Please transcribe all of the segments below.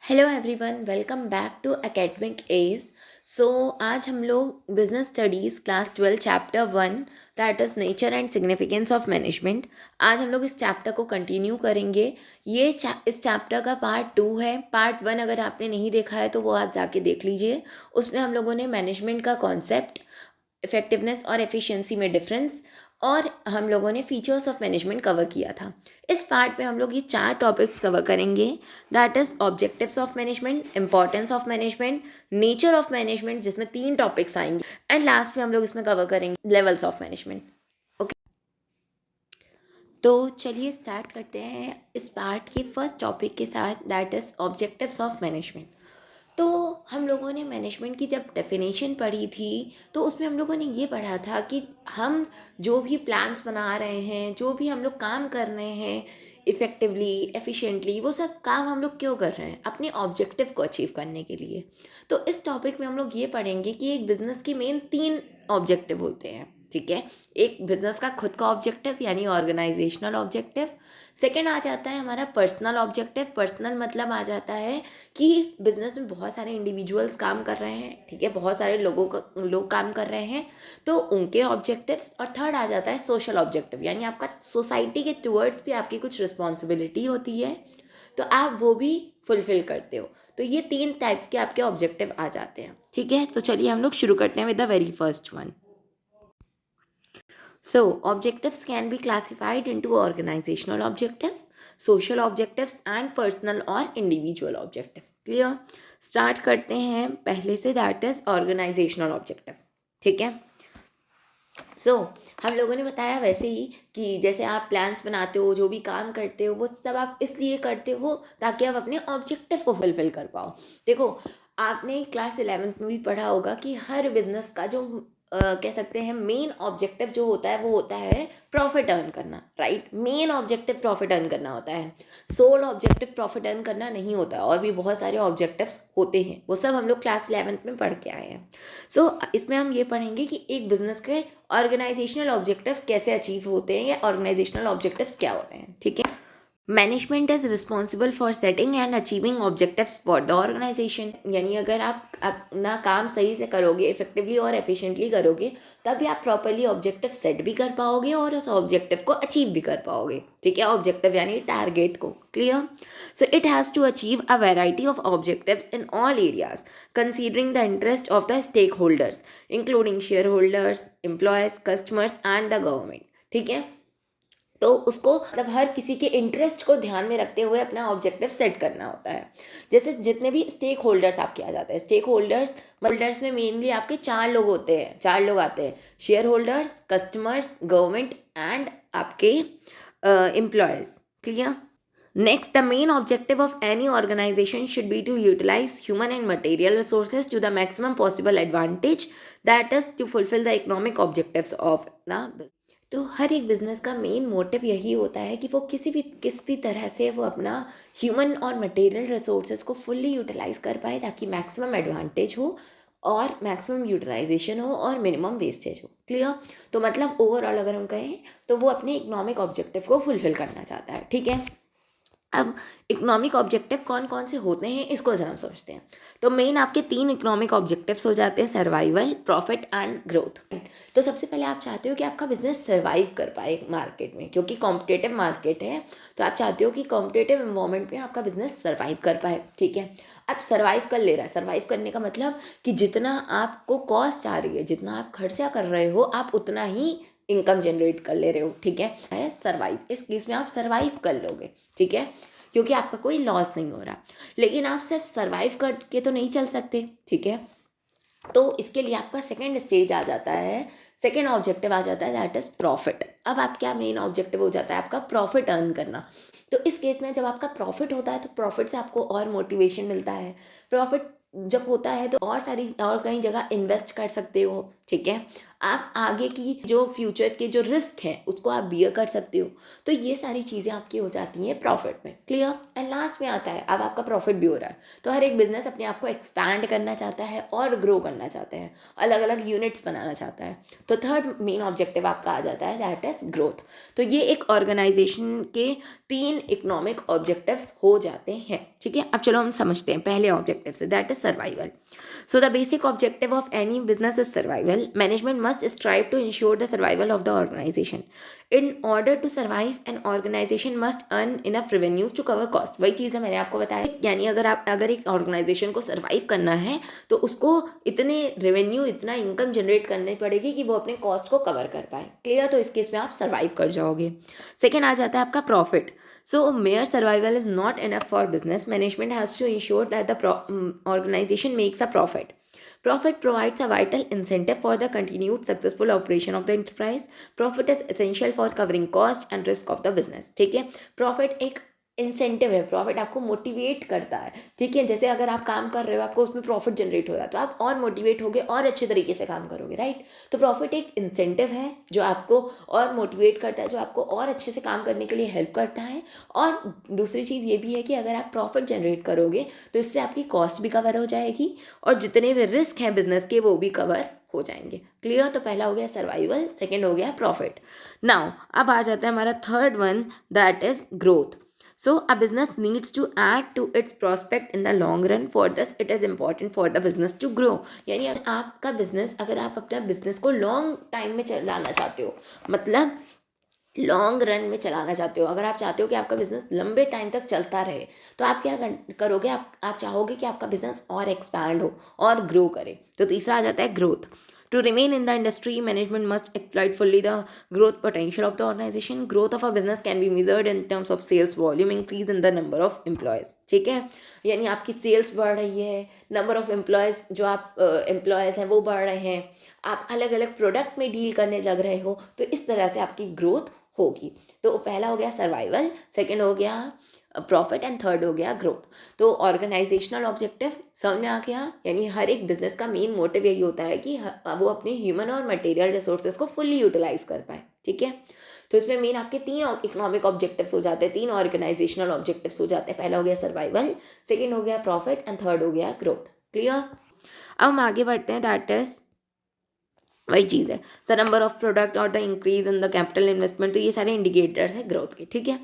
Hello everyone, welcome back to Academic Edge. आज हम लोग business studies class 12 chapter 1 that is nature and significance of management. आज हम लोग इस चैप्टर को कंटिन्यू करेंगे। इस चैप्टर का पार्ट 2 है। पार्ट 1 अगर आपने नहीं देखा है तो वो आप जाके देख लीजिए। उसमें हम लोगों ने मैनेजमेंट का कॉन्सेप्ट, इफ़ेक्टिवनेस और एफिशिएंसी में डिफरेंस और हम लोगों ने फीचर्स ऑफ मैनेजमेंट कवर किया था। इस पार्ट में हम लोग ये 4 टॉपिक्स कवर करेंगे, that is objectives of management, importance of management, nature of management जिसमें 3 टॉपिक्स आएंगे एंड लास्ट में हम लोग इसमें कवर करेंगे लेवल्स ऑफ मैनेजमेंट। ओके, तो चलिए स्टार्ट करते हैं इस पार्ट के फर्स्ट टॉपिक के साथ, that is objectives of management. तो हम लोगों ने मैनेजमेंट की जब डेफिनेशन पढ़ी थी तो उसमें हम लोगों ने ये पढ़ा था कि हम जो भी प्लान्स बना रहे हैं, जो भी हम लोग काम कर रहे हैं इफ़ेक्टिवली, एफिशिएंटली, वो सब काम हम लोग क्यों कर रहे हैं? अपने ऑब्जेक्टिव को अचीव करने के लिए। तो इस टॉपिक में हम लोग ये पढ़ेंगे कि एक बिज़नेस के मेन 3 ऑब्जेक्टिव होते हैं, ठीक है। एक बिज़नेस का खुद का ऑब्जेक्टिव यानी ऑर्गेनाइजेशनल ऑब्जेक्टिव। सेकेंड आ जाता है हमारा पर्सनल ऑब्जेक्टिव। पर्सनल मतलब आ जाता है कि बिज़नेस में बहुत सारे इंडिविजुअल्स काम कर रहे हैं, ठीक है, बहुत सारे लोग काम कर रहे हैं, तो उनके ऑब्जेक्टिव्स। और थर्ड आ जाता है सोशल ऑब्जेक्टिव, यानी आपका सोसाइटी के टुवर्ड्स भी आपकी कुछ रिस्पॉन्सिबिलिटी होती है, तो आप वो भी फुलफिल करते हो। तो ये 3 टाइप्स के आपके ऑब्जेक्टिव आ जाते हैं, ठीक है। तो चलिए हम लोग शुरू करते हैं with the very first one. So, objectives can be classified into organizational objective, social objectives and personal और individual objective. Clear? Start करते हैं पहले से, that is organizational objective. ठीक है। हम लोगों ने बताया वैसे ही कि जैसे आप प्लान्स बनाते हो, जो भी काम करते हो, वो सब आप इसलिए करते हो ताकि आप अपने ऑब्जेक्टिव को फुलफिल कर पाओ। देखो, आपने क्लास 11th में भी पढ़ा होगा कि हर बिजनेस का जो कह सकते हैं मेन ऑब्जेक्टिव जो होता है वो होता है प्रॉफिट अर्न करना, right. Main objective profit earn करना होता है, सोल ऑब्जेक्टिव प्रॉफिट अर्न करना नहीं होता। और भी बहुत सारे ऑब्जेक्टिव्स होते हैं, वो सब हम लोग क्लास 11th में पढ़ के आए हैं। इसमें हम ये पढ़ेंगे कि एक बिजनेस के ऑर्गेनाइजेशनल ऑब्जेक्टिव कैसे अचीव होते हैं या ऑर्गेनाइजेशनल ऑब्जेक्टिव्स क्या होते हैं, ठीक है। Management is responsible for setting and achieving objectives for the organisation. यानी अगर आप अपना काम सही से करोगे, इफेक्टिवली और एफिशिएंटली करोगे, तभी आप प्रॉपरली ऑब्जेक्टिव सेट भी कर पाओगे और उस ऑब्जेक्टिव को अचीव भी कर पाओगे, ठीक है। ऑब्जेक्टिव यानी टारगेट को, clear. So it has to achieve a variety of objectives in all areas considering the interest of the stakeholders including shareholders, employees, customers and the government, ठीक है। तो उसको मतलब हर किसी के इंटरेस्ट को ध्यान में रखते हुए अपना ऑब्जेक्टिव सेट करना होता है। जैसे जितने भी स्टेक होल्डर्स आपके आ जाते हैं, स्टेक होल्डर्स में मेनली आपके 4 लोग होते हैं, 4 लोग आते हैं: share holders, customers, government and आपके employees, clear. Next, the main objective of any organization should be to utilize human and material resources to the maximum possible advantage, that is to fulfill the economic objectives of the business. तो हर एक business का main motive यही होता है कि वो किस भी तरह से वो अपना ह्यूमन और मटेरियल रिसोर्सेज को फुल्ली यूटिलाइज कर पाए ताकि मैक्सिमम एडवांटेज हो और मैक्सिमम यूटिलाइजेशन हो और मिनिमम वेस्टेज हो, क्लियर। तो मतलब ओवरऑल अगर हम कहें तो वो अपने इकोनॉमिक ऑब्जेक्टिव को फुलफिल करना चाहता है, ठीक है। अब इकोनॉमिक ऑब्जेक्टिव कौन कौन से होते हैं इसको ज़रा समझते हैं। तो मेन आपके 3 इकोनॉमिक ऑब्जेक्टिव्स हो जाते हैं: सर्वाइवल, प्रॉफिट एंड ग्रोथ। तो सबसे पहले आप चाहते हो कि आपका बिजनेस सर्वाइव कर पाए मार्केट में, क्योंकि कॉम्पिटेटिव मार्केट है, तो आप चाहते हो कि कॉम्पिटेटिव एनवायरनमेंट में आपका बिजनेस सर्वाइव कर पाए, ठीक है। अब सर्वाइव कर ले रहा है, सर्वाइव करने का मतलब कि जितना आपको कॉस्ट आ रही है, जितना आप खर्चा कर रहे हो, आप उतना ही इनकम जनरेट कर ले रहे हो, ठीक है। सर्वाइव, इस केस में आप सर्वाइव कर लोगे, ठीक है, क्योंकि आपका कोई लॉस नहीं हो रहा। लेकिन आप सिर्फ सर्वाइव करके तो नहीं चल सकते, ठीक है। तो इसके लिए आपका सेकेंड स्टेज आ जाता है, सेकेंड ऑब्जेक्टिव आ जाता है, दैट इज प्रॉफिट। अब आप क्या मेन ऑब्जेक्टिव हो जाता है आपका प्रॉफिट अर्न करना। तो इस केस में जब आपका प्रॉफिट होता है तो प्रॉफिट से आपको और मोटिवेशन मिलता है। प्रॉफिट जब होता है तो और कई जगह इन्वेस्ट कर सकते हो, ठीक है। आप आगे की जो फ्यूचर के जो रिस्क हैं उसको आप बियर कर सकते हो। तो ये सारी चीज़ें आपकी हो जाती हैं प्रॉफिट में। क्लियर? एंड लास्ट में आता है अब आपका प्रॉफिट भी हो रहा है, तो हर एक बिजनेस अपने आप को एक्सपैंड करना चाहता है और ग्रो करना चाहता है, अलग अलग यूनिट्स बनाना चाहता है। तो थर्ड मेन ऑब्जेक्टिव आपका आ जाता है, दैट इज ग्रोथ। तो ये एक ऑर्गेनाइजेशन के 3 इकोनॉमिक ऑब्जेक्टिव्स हो जाते हैं। ठीक है, अब चलो हम समझते हैं पहले ऑब्जेक्टिव से, that is survival. So the basic objective of any business is survival. Management must strive to ensure the survival of the organization. In order to survive, an organization must earn enough revenues to cover cost. वही चीज़ है मैंने आपको बताया, यानी अगर एक organisation को survive करना है तो उसको इतने रेवेन्यू, इतना इनकम जनरेट करनी पड़ेगी कि वो अपने कॉस्ट को कवर कर पाए। क्लियर? तो इस केस में आप सर्वाइव कर जाओगे। सेकेंड आ जाता है आपका profit. So mere survival is not enough for business. Management has to ensure that the organization makes a profit. Profit provides a vital incentive for the continued successful operation of the enterprise. Profit is essential for covering cost and risk of the business. ठीक है, profit एक incentive है, profit आपको motivate करता है। ठीक है, जैसे अगर आप काम कर रहे हो, आपको उसमें प्रॉफिट जनरेट हो रहा है तो आप और मोटिवेट होगे और अच्छे तरीके से काम करोगे, राइट? तो प्रॉफिट एक इंसेंटिव है जो आपको और मोटिवेट करता है, जो आपको और अच्छे से काम करने के लिए हेल्प करता है। और दूसरी चीज़ ये भी है कि अगर आप प्रॉफिट जनरेट करोगे तो इससे आपकी कॉस्ट भी कवर हो जाएगी और जितने भी रिस्क हैं बिजनेस के वो भी कवर हो जाएंगे। क्लियर? तो पहला हो गया सर्वाइवल, सेकेंड हो गया प्रॉफिट। नाउ अब आ जाता है हमारा third one, that is growth. So a business needs to add to its prospect in the long run. For this, it is important for the business to grow. यानी आपका business, अगर आप अपना business को लॉन्ग टाइम में चलाना चाहते हो, मतलब लॉन्ग रन में चलाना चाहते हो, अगर आप चाहते हो कि आपका बिजनेस लंबे टाइम तक चलता रहे, तो आप क्या करोगे? आप चाहोगे कि आपका बिजनेस और एक्सपैंड हो और ग्रो करे। तो तीसरा आ जाता है growth. To remain in the industry, management must exploit fully the growth potential of the organization. Growth of a business can be measured in terms of sales volume, increase in the number of employees. ठीक है, यानी आपकी sales बढ़ रही है, number of employees जो आप employees हैं वो बढ़ रहे हैं, आप अलग अलग प्रोडक्ट में डील करने लग रहे हो, तो इस तरह से आपकी ग्रोथ होगी। तो पहला हो गया सर्वाइवल, सेकेंड हो गया प्रॉफिट एंड थर्ड हो गया ग्रोथ। तो ऑर्गेनाइजेशनल ऑब्जेक्टिव समझ में आ गया, यानी हर एक बिजनेस का मेन मोटिव यही होता है कि वो अपने ह्यूमन और मटेरियल रिसोर्सेज को फुल्ली यूटिलाइज कर पाए। ठीक है, तो इसमें मेन आपके 3 इकोनॉमिक ऑब्जेक्टिव्स हो जाते हैं, 3 ऑर्गेनाइजेशनल ऑब्जेक्टिव्स हो जाते हैं। पहला हो गया सर्वाइवल, सेकेंड हो गया प्रॉफिट एंड थर्ड हो गया ग्रोथ। क्लियर? अब हम आगे बढ़ते हैं, दैट इज वही चीज़ है, द नंबर ऑफ प्रोडक्ट और the increase in the capital investment. तो ये सारे इंडिकेटर्स हैं ग्रोथ के। ठीक है,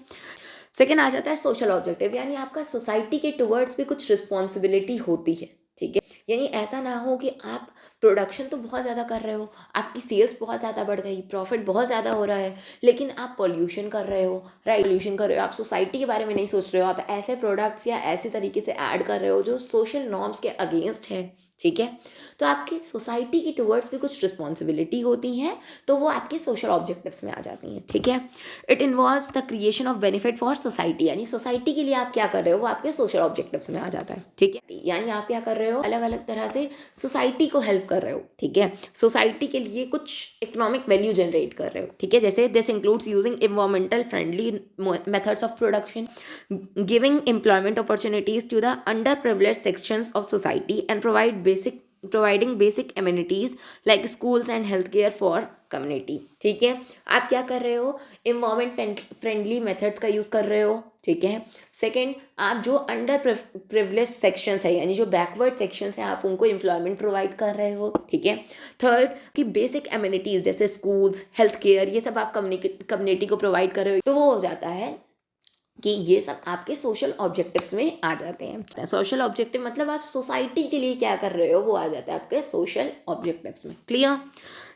सेकेंड आ जाता है सोशल ऑब्जेक्टिव, यानी आपका सोसाइटी के टुवर्ड्स भी कुछ रिस्पॉन्सिबिलिटी होती है। ठीक है, यानी ऐसा ना हो कि आप प्रोडक्शन तो बहुत ज़्यादा कर रहे हो, आपकी सेल्स बहुत ज़्यादा बढ़ गई, प्रॉफिट बहुत ज़्यादा हो रहा है, लेकिन आप पॉल्यूशन कर रहे हो, राइट? पॉल्यूशन कर रहे हो, आप सोसाइटी के बारे में नहीं सोच रहे हो, आप ऐसे प्रोडक्ट्स या ऐसे तरीके से ऐड कर रहे हो जो सोशल नॉर्म्स के अगेंस्ट है। ठीक है, तो आपकी सोसाइटी की टुवर्ड्स भी कुछ रिस्पॉन्सिबिलिटी होती हैं, तो वो आपके सोशल ऑब्जेक्टिव्स में आ जाती हैं। ठीक है, it involves the creation of benefit for society, यानी सोसाइटी के लिए आप क्या कर रहे हो वो आपके सोशल ऑब्जेक्टिव्स में आ जाता है। ठीक है, यानी आप क्या कर रहे हो, अलग अलग तरह से सोसाइटी को हेल्प कर रहे हो। ठीक है, सोसाइटी के लिए कुछ इकोनॉमिक वैल्यू जनरेट कर रहे हो। ठीक है, जैसे this includes using environmental friendly methods of production, giving employment opportunities to the underprivileged sections of society and providing basic amenities like schools and healthcare for community। ठीक है, आप क्या कर रहे हो, इन्वायरमेंट फ्रेंडली मेथड्स का use कर रहे हो। ठीक है, सेकेंड, आप जो अंडर प्रिविलेज सेक्शंस है, यानी जो बैकवर्ड सेक्शंस हैं, आप उनको एम्प्लॉयमेंट प्रोवाइड कर रहे हो। ठीक है, थर्ड कि बेसिक एमिनिटीज़ जैसे स्कूल्स, हेल्थ केयर, ये सब आप कम्युनिटी को प्रोवाइड कर रहे हो, तो वो हो जाता है कि ये सब आपके सोशल ऑब्जेक्टिव्स में आ जाते हैं। सोशल ऑब्जेक्टिव मतलब आप सोसाइटी के लिए क्या कर रहे हो वो आ जाता है आपके सोशल ऑब्जेक्टिव्स में। क्लियर?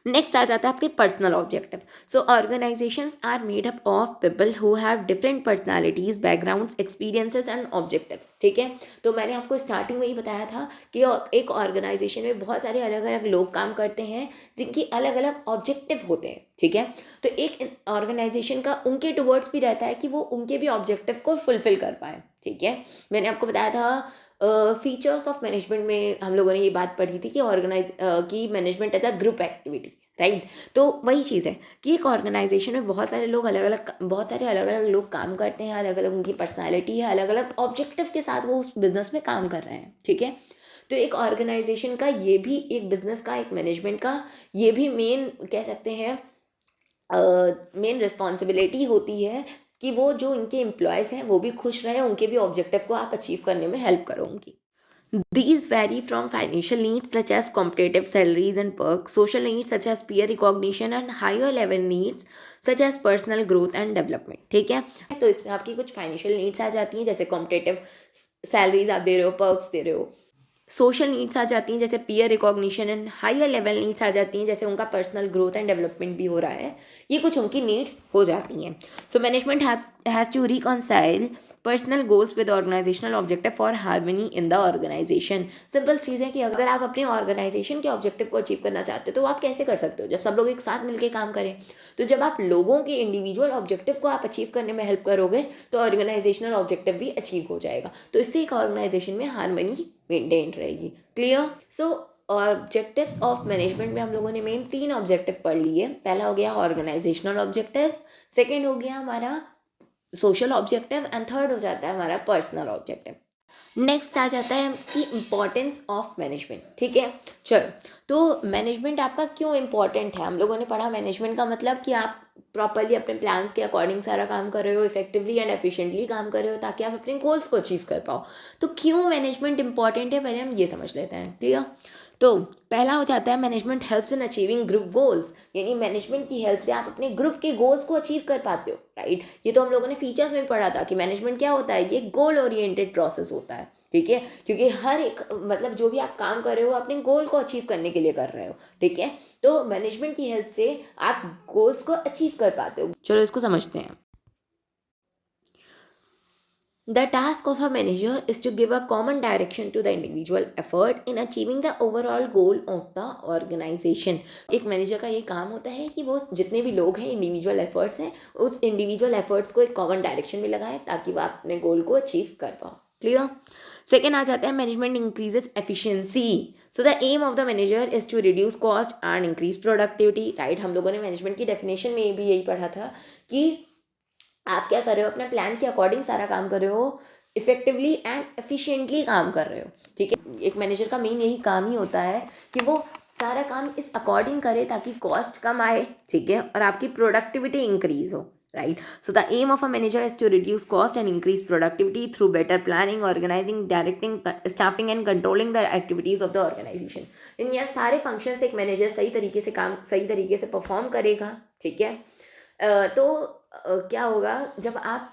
नेक्स्ट आ जाता है आपके personal objective. So organisations are made up of people who have different personalities, backgrounds, experiences and objectives. ठीक है, तो मैंने आपको स्टार्टिंग में ही बताया था कि एक ऑर्गेनाइजेशन में बहुत सारे अलग अलग लोग काम करते हैं जिनकी अलग अलग ऑब्जेक्टिव होते हैं। ठीक है, तो एक ऑर्गेनाइजेशन का उनके टुवर्ड्स भी रहता है कि वो उनके भी ऑब्जेक्टिव को फुलफिल कर पाए। ठीक है, मैंने आपको बताया था फीचर्स ऑफ मैनेजमेंट में हम लोगों ने ये बात पढ़ी थी कि management as a group activity, right? तो वही चीज़ है कि एक ऑर्गेनाइजेशन में बहुत सारे अलग अलग लोग काम करते हैं, अलग अलग उनकी पर्सनालिटी है, अलग अलग ऑब्जेक्टिव के साथ वो उस बिजनेस में काम कर रहे हैं। ठीक है, तो एक ऑर्गेनाइजेशन का ये भी, एक बिजनेस का, एक मैनेजमेंट का ये भी मेन कह सकते हैं मेन रिस्पॉन्सिबिलिटी होती है कि वो जो इनके एम्प्लॉयज़ हैं वो भी खुश रहें, उनके भी ऑब्जेक्टिव को आप अचीव करने में हेल्प करो उनकी। These vary from financial needs such as competitive salaries and perks, social needs such as peer recognition and higher level needs such as personal growth and development। ठीक है, तो इसमें आपकी कुछ फाइनेंशियल नीड्स आ जाती हैं, जैसे कॉम्पिटेटिव सैलरीज आप दे रहे हो, पर्क्स दे रहे हो। सोशल नीड्स आ जाती हैं जैसे peer recognition and higher level needs आ जाती हैं, जैसे उनका पर्सनल ग्रोथ एंड डेवलपमेंट भी हो रहा है, ये कुछ उनकी नीड्स हो जाती हैं। So management has to reconcile personal goals with organisational objective for harmony in the organisation. Simple चीज़ है कि अगर आप अपने ऑर्गेनाइजेशन के ऑब्जेक्टिव को अचीव करना चाहते हो तो आप कैसे कर सकते हो, जब सब लोग एक साथ मिलकर काम करें। तो जब आप लोगों के इंडिविजुअल ऑब्जेक्टिव को आप अचीव करने में हेल्प करोगे तो ऑर्गेनाइजेशनल ऑब्जेक्टिव भी अचीव हो जाएगा, तो इससे एक ऑर्गेनाइजेशन में हार्मनी मेंटेन रहेगी। Clear? So objectives of management में हम लोगों ने मेन 3 ऑब्जेक्टिव पढ़ लिए। पहला हो गया ऑर्गेनाइजेशनल ऑब्जेक्टिव, सेकंड हो गया हमारा सोशल ऑब्जेक्टिव एंड थर्ड हो जाता है हमारा पर्सनल ऑब्जेक्टिव। नेक्स्ट आ जाता है कि इम्पॉर्टेंस ऑफ मैनेजमेंट। ठीक है, चलो, तो मैनेजमेंट आपका क्यों इम्पॉर्टेंट है। हम लोगों ने पढ़ा मैनेजमेंट का मतलब कि आप प्रॉपरली अपने प्लान्स के अकॉर्डिंग सारा काम कर रहे हो, इफेक्टिवली एंड एफिशिएंटली काम कर रहे हो ताकि आप अपने गोल्स को अचीव कर पाओ। तो क्यों मैनेजमेंट इंपॉर्टेंट है, पहले हम ये समझ लेते हैं। क्लियर? तो पहला हो जाता है management helps in achieving group goals, यानी मैनेजमेंट की हेल्प से आप अपने ग्रुप के गोल्स को अचीव कर पाते हो। राइट, ये तो हम लोगों ने फीचर्स में पढ़ा था कि मैनेजमेंट क्या होता है, ये गोल ओरिएंटेड प्रोसेस होता है। ठीक है, क्योंकि हर एक मतलब जो भी आप काम कर रहे हो अपने गोल को अचीव करने के लिए कर रहे हो। ठीक है, तो मैनेजमेंट की हेल्प से आप गोल्स को अचीव कर पाते हो। चलो इसको समझते हैं। The task of a manager is to give a common direction to the individual effort in achieving the overall goal of the organization। एक मैनेजर का ये काम होता है कि वो जितने भी लोग हैं, इंडिविजुअल एफर्ट्स हैं, उस इंडिविजुअल एफर्ट्स को एक कॉमन डायरेक्शन में लगाएं ताकि वो अपने गोल को अचीव कर पाओ। क्लियर? सेकेंड आ जाता है management increases efficiency. So the aim of the manager is to reduce cost and increase productivity. Right, हम लोगों ने मैनेजमेंट की डेफिनेशन में भी यही पढ़ा था कि आप क्या कर रहे हो, अपने प्लान के अकॉर्डिंग सारा काम कर रहे हो, इफेक्टिवली एंड एफिशिएंटली काम कर रहे हो। ठीक है, एक मैनेजर का मेन यही काम ही होता है कि वो सारा काम इस अकॉर्डिंग करे ताकि कॉस्ट कम आए। ठीक है, और आपकी प्रोडक्टिविटी इंक्रीज हो। Right, so the aim of a manager is to reduce cost and increase productivity through better planning, organising, directing, staffing and controlling the activities of the organisation. In यह सारे functions एक manager सही तरीके से काम सही तरीके से परफॉर्म करेगा। ठीक है, तो क्या होगा जब आप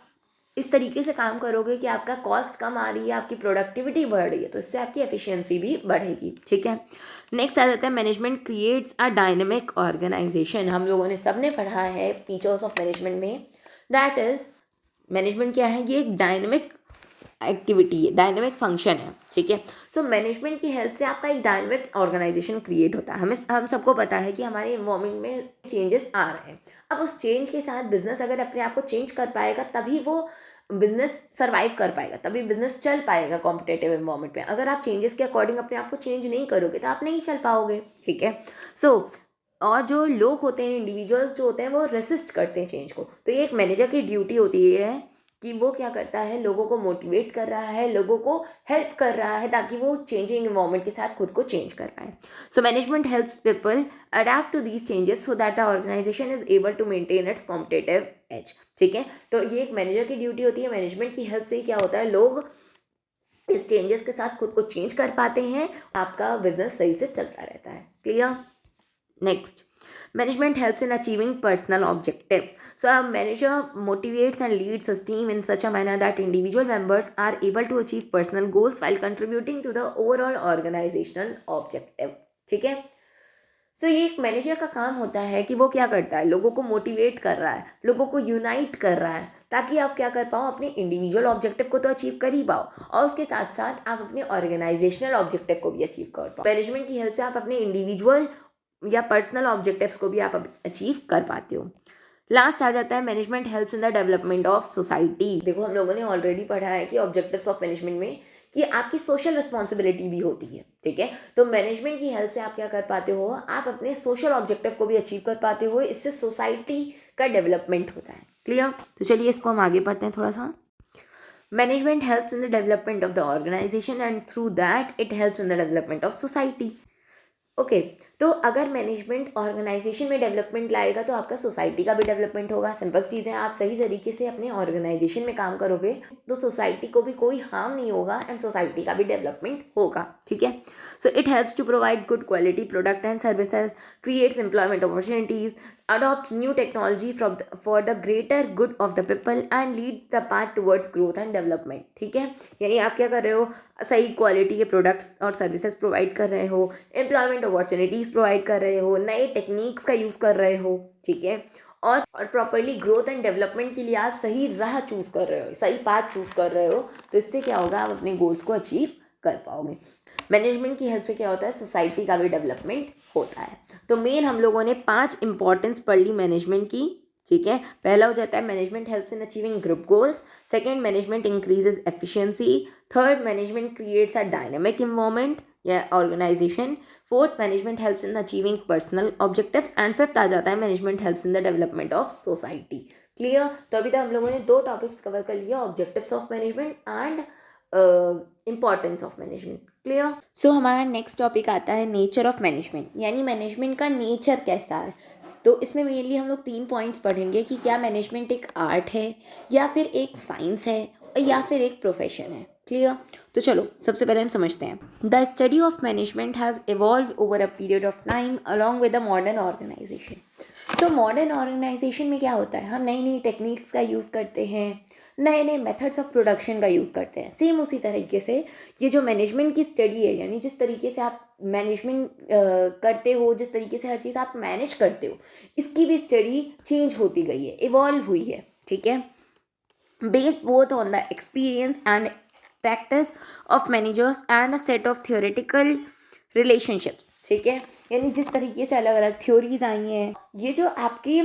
इस तरीके से काम करोगे कि आपका कॉस्ट कम आ रही है, आपकी प्रोडक्टिविटी बढ़ रही है, तो इससे आपकी एफिशिएंसी भी बढ़ेगी। ठीक है, नेक्स्ट आ जाता है management creates a dynamic organisation. हम लोगों ने सबने पढ़ा है फीचर्स ऑफ मैनेजमेंट में, दैट इज मैनेजमेंट क्या है, ये एक डायनेमिक एक्टिविटी है, डायनेमिक फंक्शन है। ठीक है, सो मैनेजमेंट की हेल्प से आपका एक डायनेमिक ऑर्गेनाइजेशन क्रिएट होता है। हम सबको पता है कि हमारे इन्वायरमेंट में चेंजेस आ रहे हैं। अब उस चेंज के साथ बिजनेस अगर अपने आप को चेंज कर पाएगा तभी वो बिजनेस सर्वाइव कर पाएगा, तभी बिजनेस चल पाएगा कॉम्पिटेटिव इन्वायरमेंट में। अगर आप चेंजेस के अकॉर्डिंग अपने आप को चेंज नहीं करोगे तो आप नहीं चल पाओगे। ठीक है, सो और जो लोग होते हैं, इंडिविजुअल्स जो होते हैं, वो रेसिस्ट करते हैं चेंज को। तो ये एक मैनेजर की ड्यूटी होती है कि वो क्या करता है, लोगों को मोटिवेट कर रहा है, लोगों को हेल्प कर रहा है ताकि वो चेंजिंग इन्वायरमेंट के साथ खुद को चेंज कर पाए। So management helps people adapt to these changes so that the organisation is able to maintain its competitive edge. ठीक है, तो ये एक मैनेजर की ड्यूटी होती है। मैनेजमेंट की हेल्प से क्या होता है, लोग इस चेंजेस के साथ खुद को चेंज कर पाते हैं, आपका बिजनेस सही से चलता रहता है। Clear? Next, management helps in achieving personal objective. So a manager motivates and leads his team in such a manner that individual members are able to achieve personal goals while contributing to the overall organizational objective. ठीक है, सो ये एक manager का काम होता है कि वो क्या करता है, लोगों को मोटिवेट कर रहा है, लोगों को यूनाइट कर रहा है ताकि आप क्या कर पाओ, अपने इंडिविजुअल ऑब्जेक्टिव को तो अचीव कर ही पाओ और उसके साथ साथ आप अपने ऑर्गेनाइजेशनल ऑब्जेक्टिव को भी अचीव कर पाओ। मैनेजमेंट की हेल्प से आप अपने इंडिविजुअल या पर्सनल ऑब्जेक्टिव्स को भी आप अचीव कर पाते हो। लास्ट आ जाता है management helps in the development of society. देखो, हम लोगों ने ऑलरेडी पढ़ा है कि ऑब्जेक्टिव्स ऑफ मैनेजमेंट में कि आपकी सोशल रिस्पॉन्सिबिलिटी भी होती है। ठीक है, तो मैनेजमेंट की हेल्प से आप क्या कर पाते हो, आप अपने सोशल ऑब्जेक्टिव को भी अचीव कर पाते हो, इससे सोसाइटी का डेवलपमेंट होता है। क्लियर? तो चलिए इसको हम आगे पढ़ते हैं थोड़ा सा। Management helps in the development of the organisation and through that it helps in the development of society. Okay, तो अगर मैनेजमेंट ऑर्गेनाइजेशन में डेवलपमेंट लाएगा तो आपका सोसाइटी का भी डेवलपमेंट होगा। सिंपल चीज़ है, आप सही तरीके से अपने ऑर्गेनाइजेशन में काम करोगे तो सोसाइटी को भी कोई हार्म नहीं होगा एंड सोसाइटी का भी डेवलपमेंट होगा। ठीक है, so it helps to provide good quality product and services, creates employment opportunities, adopts new technology for the greater good of the people and leads the path towards growth and development। ठीक है, यानी आप क्या कर रहे हो, सही quality के प्रोडक्ट्स और सर्विसेज प्रोवाइड कर रहे हो, एम्प्लॉयमेंट अपॉर्चुनिटीज़ प्रोवाइड कर रहे हो, नए टेक्निक्स का यूज़ कर रहे हो। ठीक है, और प्रॉपरली ग्रोथ एंड डेवलपमेंट के लिए आप सही राह चूज़ कर रहे हो, सही पाथ चूज़ कर रहे हो, तो इससे क्या होगा, आप अपने गोल्स को अचीव कर पाओगे। मैनेजमेंट की हेल्प से क्या होता है, सोसाइटी का भी डेवलपमेंट होता है। तो मेन हम लोगों ने 5 इंपॉर्टेंस पढ़ ली मैनेजमेंट की। ठीक है, पहला हो जाता है management helps in achieving group goals, second management increases efficiency, third management creates a dynamic environment या organisation, fourth management helps in achieving personal objectives and fifth आ जाता है management helps in the development of society. Clear, तो अभी तक हम लोगों ने 2 टॉपिक्स कवर कर लिया, objectives of management and importance of management. Clear, so हमारा नेक्स्ट टॉपिक आता है नेचर ऑफ मैनेजमेंट, यानी मैनेजमेंट का नेचर कैसा है। तो इसमें मेनली हम लोग 3 पॉइंट्स पढ़ेंगे कि क्या मैनेजमेंट एक आर्ट है या फिर एक साइंस है या फिर एक प्रोफेशन है। क्लियर, तो चलो सबसे पहले हम समझते हैं। The study of management has evolve over a period of time along with the modern organisation. So modern organisation में क्या होता है, हम नई नई टेक्निक्स का यूज़ करते हैं, नए नए मेथड्स ऑफ प्रोडक्शन का यूज़ करते हैं। सेम उसी तरीके से ये जो मैनेजमेंट की स्टडी है, यानी जिस तरीके से आप मैनेजमेंट करते हो, जिस तरीके से हर चीज़ आप मैनेज करते हो, इसकी भी स्टडी चेंज होती गई है, इवॉल्व हुई है। ठीक है, based both on the experience and practice of managers and a set of theoretical relationships. ठीक है, यानी जिस तरीके से अलग अलग थ्योरीज आई हैं, ये जो आपकी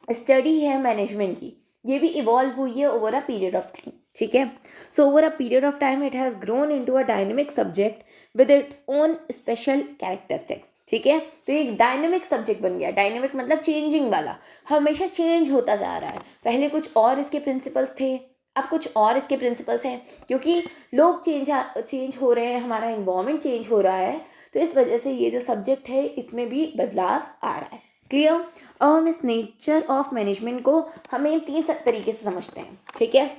स्टडी है मैनेजमेंट की, ये भी इवॉल्व हुई है over a period of time. ठीक है, so over a period of time it has grown into a dynamic subject with its own special characteristics. ठीक है, तो ये एक डायनेमिक सब्जेक्ट बन गया। डायनेमिक मतलब चेंजिंग वाला, हमेशा चेंज होता जा रहा है। पहले कुछ और इसके प्रिंसिपल्स थे, अब कुछ और इसके प्रिंसिपल्स हैं, क्योंकि लोग चेंज हो रहे हैं, हमारा इन्वायरमेंट चेंज हो रहा है, तो इस वजह से ये जो सब्जेक्ट है इसमें भी बदलाव आ रहा है। क्लियर, और हम इस नेचर ऑफ मैनेजमेंट को हमें 3 तरीके से समझते हैं। ठीक है,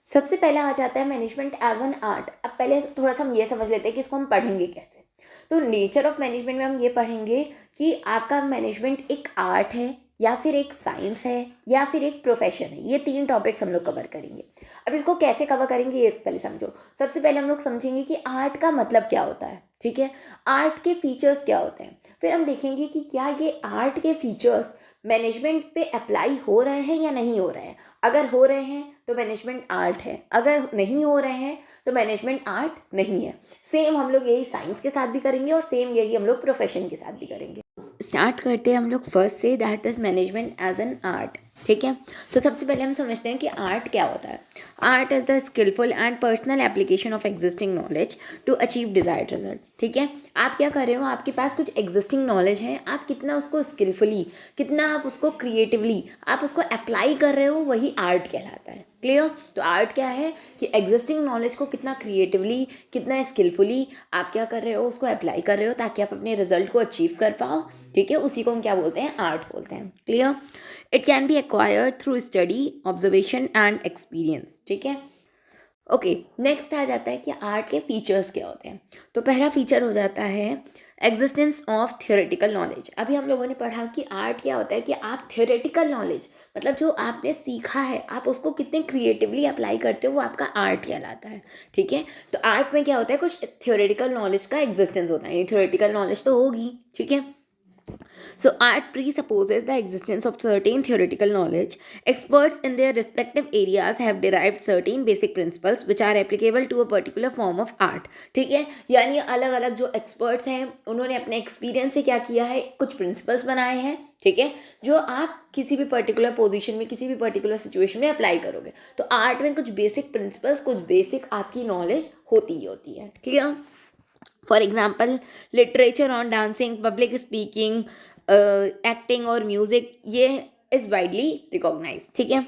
सबसे पहला आ जाता है मैनेजमेंट एज एन आर्ट। अब पहले थोड़ा सा हम ये समझ लेते हैं कि इसको हम पढ़ेंगे कैसे। तो नेचर ऑफ मैनेजमेंट में हम ये पढ़ेंगे कि आपका मैनेजमेंट एक आर्ट है या फिर एक साइंस है या फिर एक प्रोफेशन है। ये 3 टॉपिक्स हम लोग कवर करेंगे। अब इसको कैसे कवर करेंगे ये पहले समझो। सबसे पहले हम लोग समझेंगे कि आर्ट का मतलब क्या होता है। ठीक है, आर्ट के फीचर्स क्या होते हैं, फिर हम देखेंगे कि क्या ये आर्ट के फीचर्स मैनेजमेंट पे अप्लाई हो रहे हैं या नहीं हो रहे हैं। अगर हो रहे हैं तो मैनेजमेंट आर्ट है, अगर नहीं हो रहे हैं तो मैनेजमेंट आर्ट नहीं है। सेम हम लोग यही साइंस के साथ भी करेंगे और सेम यही हम लोग प्रोफेशन के साथ भी करेंगे। स्टार्ट करते हैं हम लोग फर्स्ट से, that is management as an art. ठीक है, तो सबसे पहले हम समझते हैं कि आर्ट क्या होता है। Art is the skilful and personal application of existing knowledge to achieve desired result. ठीक है, आप क्या कर रहे हो, आपके पास कुछ एग्जिस्टिंग नॉलेज है, आप कितना उसको स्किलफुली, कितना आप उसको क्रिएटिवली आप उसको अप्लाई कर रहे हो, वही आर्ट कहलाता है। क्लियर, तो आर्ट क्या है कि एग्जिस्टिंग नॉलेज को कितना क्रिएटिवली, कितना स्किलफुली आप क्या कर रहे हो, उसको अप्लाई कर रहे हो ताकि आप अपने रिजल्ट को अचीव कर पाओ। ठीक है, उसी को हम क्या बोलते हैं, आर्ट बोलते हैं। Clear, it can be acquired through study, observation and experience. ठीक है, ओके, नेक्स्ट आ जाता है कि आर्ट के फीचर्स क्या होते हैं। तो पहला फीचर हो जाता है एग्जिस्टेंस ऑफ थियोरेटिकल नॉलेज। अभी हम लोगों ने पढ़ा कि आर्ट क्या होता है कि आप थियोरेटिकल नॉलेज मतलब जो आपने सीखा है आप उसको कितने क्रिएटिवली अप्लाई करते हो, वो आपका आर्ट कहलाता है। ठीक है, तो आर्ट में क्या होता है, कुछ थियोरेटिकल नॉलेज का एग्जिस्टेंस होता है। थियोरेटिकल नॉलेज तो होगी। ठीक है, so art presupposes the existence of certain theoretical knowledge. Experts in their respective areas have derived certain basic principles which are applicable to a particular form of art. ठीक है, यानी अलग अलग जो एक्सपर्ट्स हैं उन्होंने अपने एक्सपीरियंस से क्या किया है, कुछ प्रिंसिपल्स बनाए हैं। ठीक है, जो आप किसी भी पर्टिकुलर पोजीशन में, किसी भी पर्टिकुलर सिचुएशन में अप्लाई करोगे। तो आर्ट में कुछ बेसिक प्रिंसिपल्स, कुछ बेसिक आपकी नॉलेज होती ही होती है। Clear, for example literature on dancing, public speaking, acting और म्यूजिक, ये इज़ वाइडली रिकॉग्नाइज। ठीक है,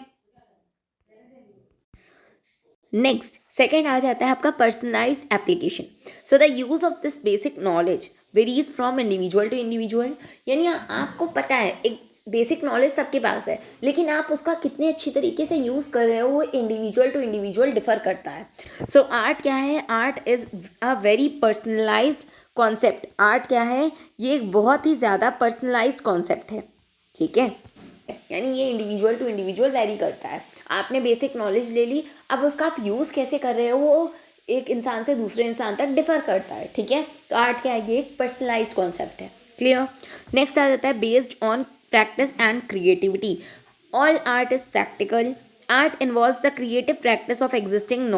नेक्स्ट सेकेंड आ जाता है आपका personalised application. So the use of this basic knowledge varies from individual to individual. यानी आपको पता है एक बेसिक नॉलेज सबके पास है, लेकिन आप उसका कितने अच्छी तरीके से यूज़ कर रहे हो वो इंडिविजुअल टू इंडिविजुअल डिफर करता है. सो आर्ट क्या है? Art is a very personalised concept. Art क्या है? ये एक बहुत ही ज़्यादा पर्सनलाइज्ड कॉन्सेप्ट है. ठीक है, यानी ये इंडिविजुअल टू इंडिविजुअल वेरी करता है. आपने बेसिक नॉलेज ले ली, अब उसका आप यूज़ कैसे कर रहे हो वो एक इंसान से दूसरे इंसान तक डिफर करता है. ठीक है, तो आर्ट क्या है? ये एक पर्सनलाइज्ड कॉन्सेप्ट है. क्लियर. नेक्स्ट आ जाता है based on practice and creativity. All art is practical. Art involves the creative practice of existing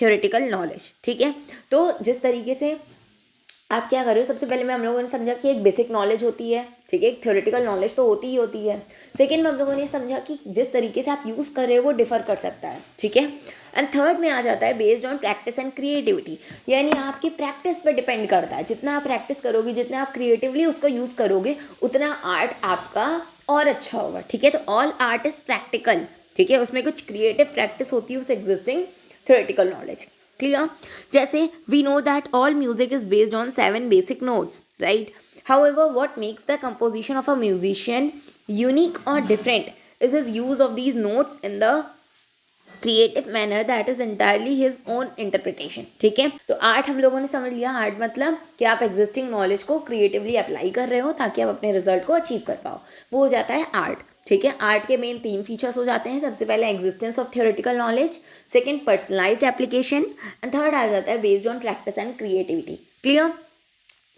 theoretical knowledge. ठीक है, तो जिस तरीके से आप क्या कर रहे हो, सबसे पहले में हम लोगों ने समझा कि एक बेसिक नॉलेज होती है. ठीक है, एक थ्योरेटिकल नॉलेज तो होती ही होती है. सेकेंड में हम लोगों ने समझा कि जिस तरीके से आप यूज़ कर रहे हो वो डिफर कर सकता है. ठीक है, एंड थर्ड में आ जाता है based on practice and creativity. यानी आपकी प्रैक्टिस पर डिपेंड करता है. जितना आप प्रैक्टिस करोगे, जितना आप क्रिएटिवली उसको यूज़ करोगे, उतना आर्ट आपका और अच्छा होगा. ठीक है, तो ऑल आर्ट इज़ प्रैक्टिकल. ठीक है, उसमें कुछ क्रिएटिव प्रैक्टिस होती है उस एग्जिस्टिंग थ्योरेटिकल नॉलेज. क्लियर. जैसे we know that all music is based on 7 basic notes, right. However, what makes the composition of a musician unique or different is his use of these notes in the creative manner that is entirely his own interpretation. ठीक है, तो art हम लोगों ने समझ लिया. Art मतलब कि आप एग्जिस्टिंग नॉलेज को क्रिएटिवली अप्लाई कर रहे हो ताकि आप अपने रिजल्ट को अचीव कर पाओ, वो हो जाता है आर्ट. ठीक है, आर्ट के मेन 3 फीचर्स हो जाते हैं. सबसे पहले existence of theoretical knowledge, second personalised application, and third आ जाता है based on practice and creativity. Clear.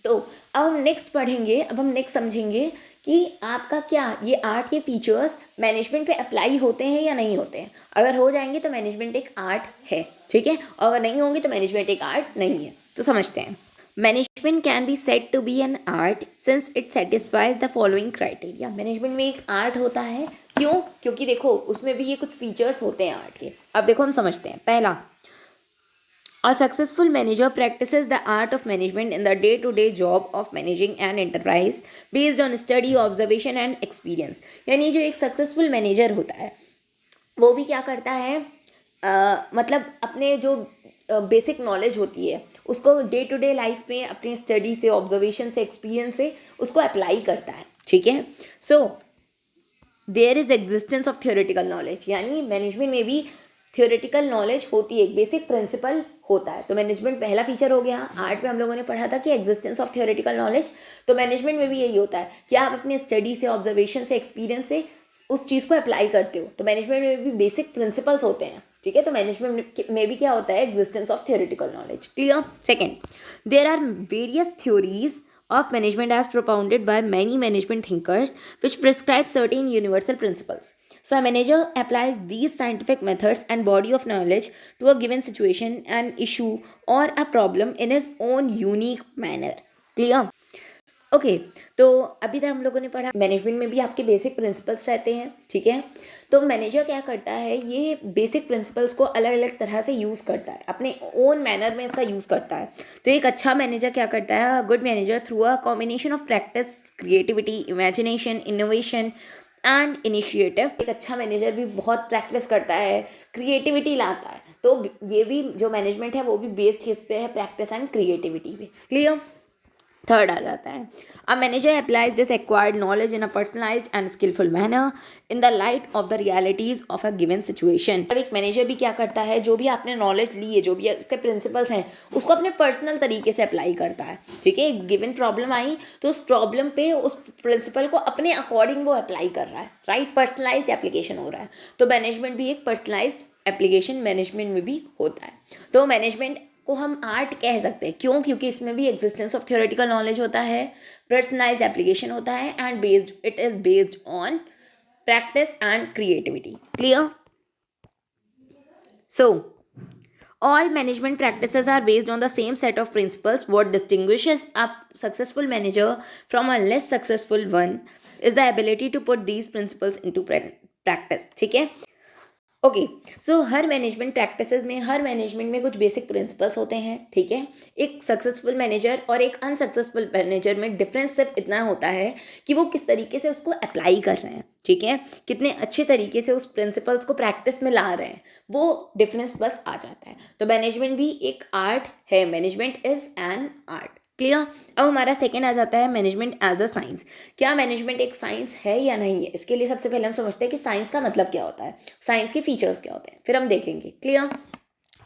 तो अब हम नेक्स्ट पढ़ेंगे, अब हम नेक्स्ट समझेंगे कि आपका क्या ये आर्ट के फीचर्स मैनेजमेंट पे अप्लाई होते हैं या नहीं होते हैं. अगर हो जाएंगे तो मैनेजमेंट एक आर्ट है. ठीक है, और अगर नहीं होंगे तो मैनेजमेंट एक आर्ट नहीं है. तो समझते हैं. Management can be said to be an art since it satisfies the following criteria. Management में एक आर्ट होता है. क्यों? क्योंकि देखो उसमें भी ये कुछ फीचर्स होते हैं आर्ट के. अब देखो हम समझते हैं. पहला, a successful manager practices the art of management in the day-to-day job of managing an enterprise based on study, observation and experience. यानी जो एक सक्सेसफुल मैनेजर होता है वो भी क्या करता है, मतलब अपने जो बेसिक नॉलेज होती है उसको डे टू डे लाइफ में अपनी स्टडी से, ऑब्जर्वेशन से, एक्सपीरियंस से उसको अप्लाई करता है. ठीक है, so there is existence of theoretical knowledge. यानी मैनेजमेंट में भी थियोरेटिकल नॉलेज होती है, एक बेसिक प्रिंसिपल होता है. तो मैनेजमेंट पहला फीचर हो गया. आर्ट में हम लोगों ने पढ़ा था कि एग्जिस्टेंस ऑफ थियोरेटिकल नॉलेज. तो मैनेजमेंट में भी यही होता है कि आप अपने स्टडी से, ऑब्जर्वेशन से, एक्सपीरियंस से उस चीज़ को अप्लाई करते हो. तो मैनेजमेंट में भी बेसिक प्रिंसिपल्स होते हैं. ठीक है, तो मैनेजमेंट में भी क्या होता है, existence of theoretical knowledge. Clear. Second, there are various theories of management as propounded by many management thinkers which prescribe certain universal principles. So a manager applies these scientific methods and body of knowledge to a given situation, an issue or a problem in his own unique manner. Clear? Okay, तो अभी तक हम लोगों ने पढ़ा management में भी आपके बेसिक प्रिंसिपल्स रहते हैं. ठीक है, तो मैनेजर क्या करता है, ये बेसिक प्रिंसिपल्स को अलग अलग तरह से यूज़ करता है, अपने ओन मैनर में इसका यूज़ करता है. तो एक अच्छा मैनेजर क्या करता है, good manager through a combination of practice, creativity, imagination, innovation and initiative. एक अच्छा मैनेजर भी बहुत प्रैक्टिस करता है, क्रिएटिविटी लाता है. तो ये भी जो मैनेजमेंट है वो भी बेस्ड किस पे है, प्रैक्टिस एंड क्रिएटिविटी पे. क्लियर. थर्ड आ जाता है, a manager applies this acquired knowledge in a personalised and skilful manner in the light of the realities of a given situation. अब एक मैनेजर भी क्या करता है, जो भी आपने नॉलेज ली है, जो भी उसके प्रिंसिपल्स हैं, उसको अपने पर्सनल तरीके से अप्लाई करता है. ठीक है, एक गिवन प्रॉब्लम आई तो उस प्रॉब्लम पे उस प्रिंसिपल को अपने अकॉर्डिंग वो अप्लाई कर रहा है. राइट, पर्सनलाइज्ड एप्लीकेशन हो रहा है. तो मैनेजमेंट भी एक पर्सनलाइज्ड एप्लीकेशन मैनेजमेंट में भी होता है. तो मैनेजमेंट को हम आर्ट कह सकते हैं. क्यों? क्योंकि इसमें भी एग्जिस्टेंस ऑफ थियोरेटिकल नॉलेज होता है, पर्सनलाइज्ड एप्लीकेशन होता है and based, it is based on practice and creativity. Clear. So all management practices are based on the same set of principles. What distinguishes a successful manager from a less successful one is the ability to put these principles into practice. ठीक है, okay, सो हर management practices में, हर management में कुछ basic principles होते हैं, ठीक है। एक सक्सेसफुल मैनेजर और एक अनसक्सेसफुल मैनेजर में डिफरेंस सिर्फ इतना होता है कि वो किस तरीके से उसको अप्लाई कर रहे हैं, ठीक है, कितने अच्छे तरीके से उस प्रिंसिपल्स को प्रैक्टिस में ला रहे हैं, वो डिफरेंस बस आ जाता है। तो मैनेजमेंट भी एक आर्ट है, management is an art. Clear. अब हमारा सेकेंड आ जाता है मैनेजमेंट एज अ साइंस। क्या मैनेजमेंट एक साइंस है या नहीं है? इसके लिए सबसे पहले हम समझते हैं कि साइंस का मतलब क्या होता है, साइंस के फीचर्स क्या होते हैं, फिर हम देखेंगे। क्लियर।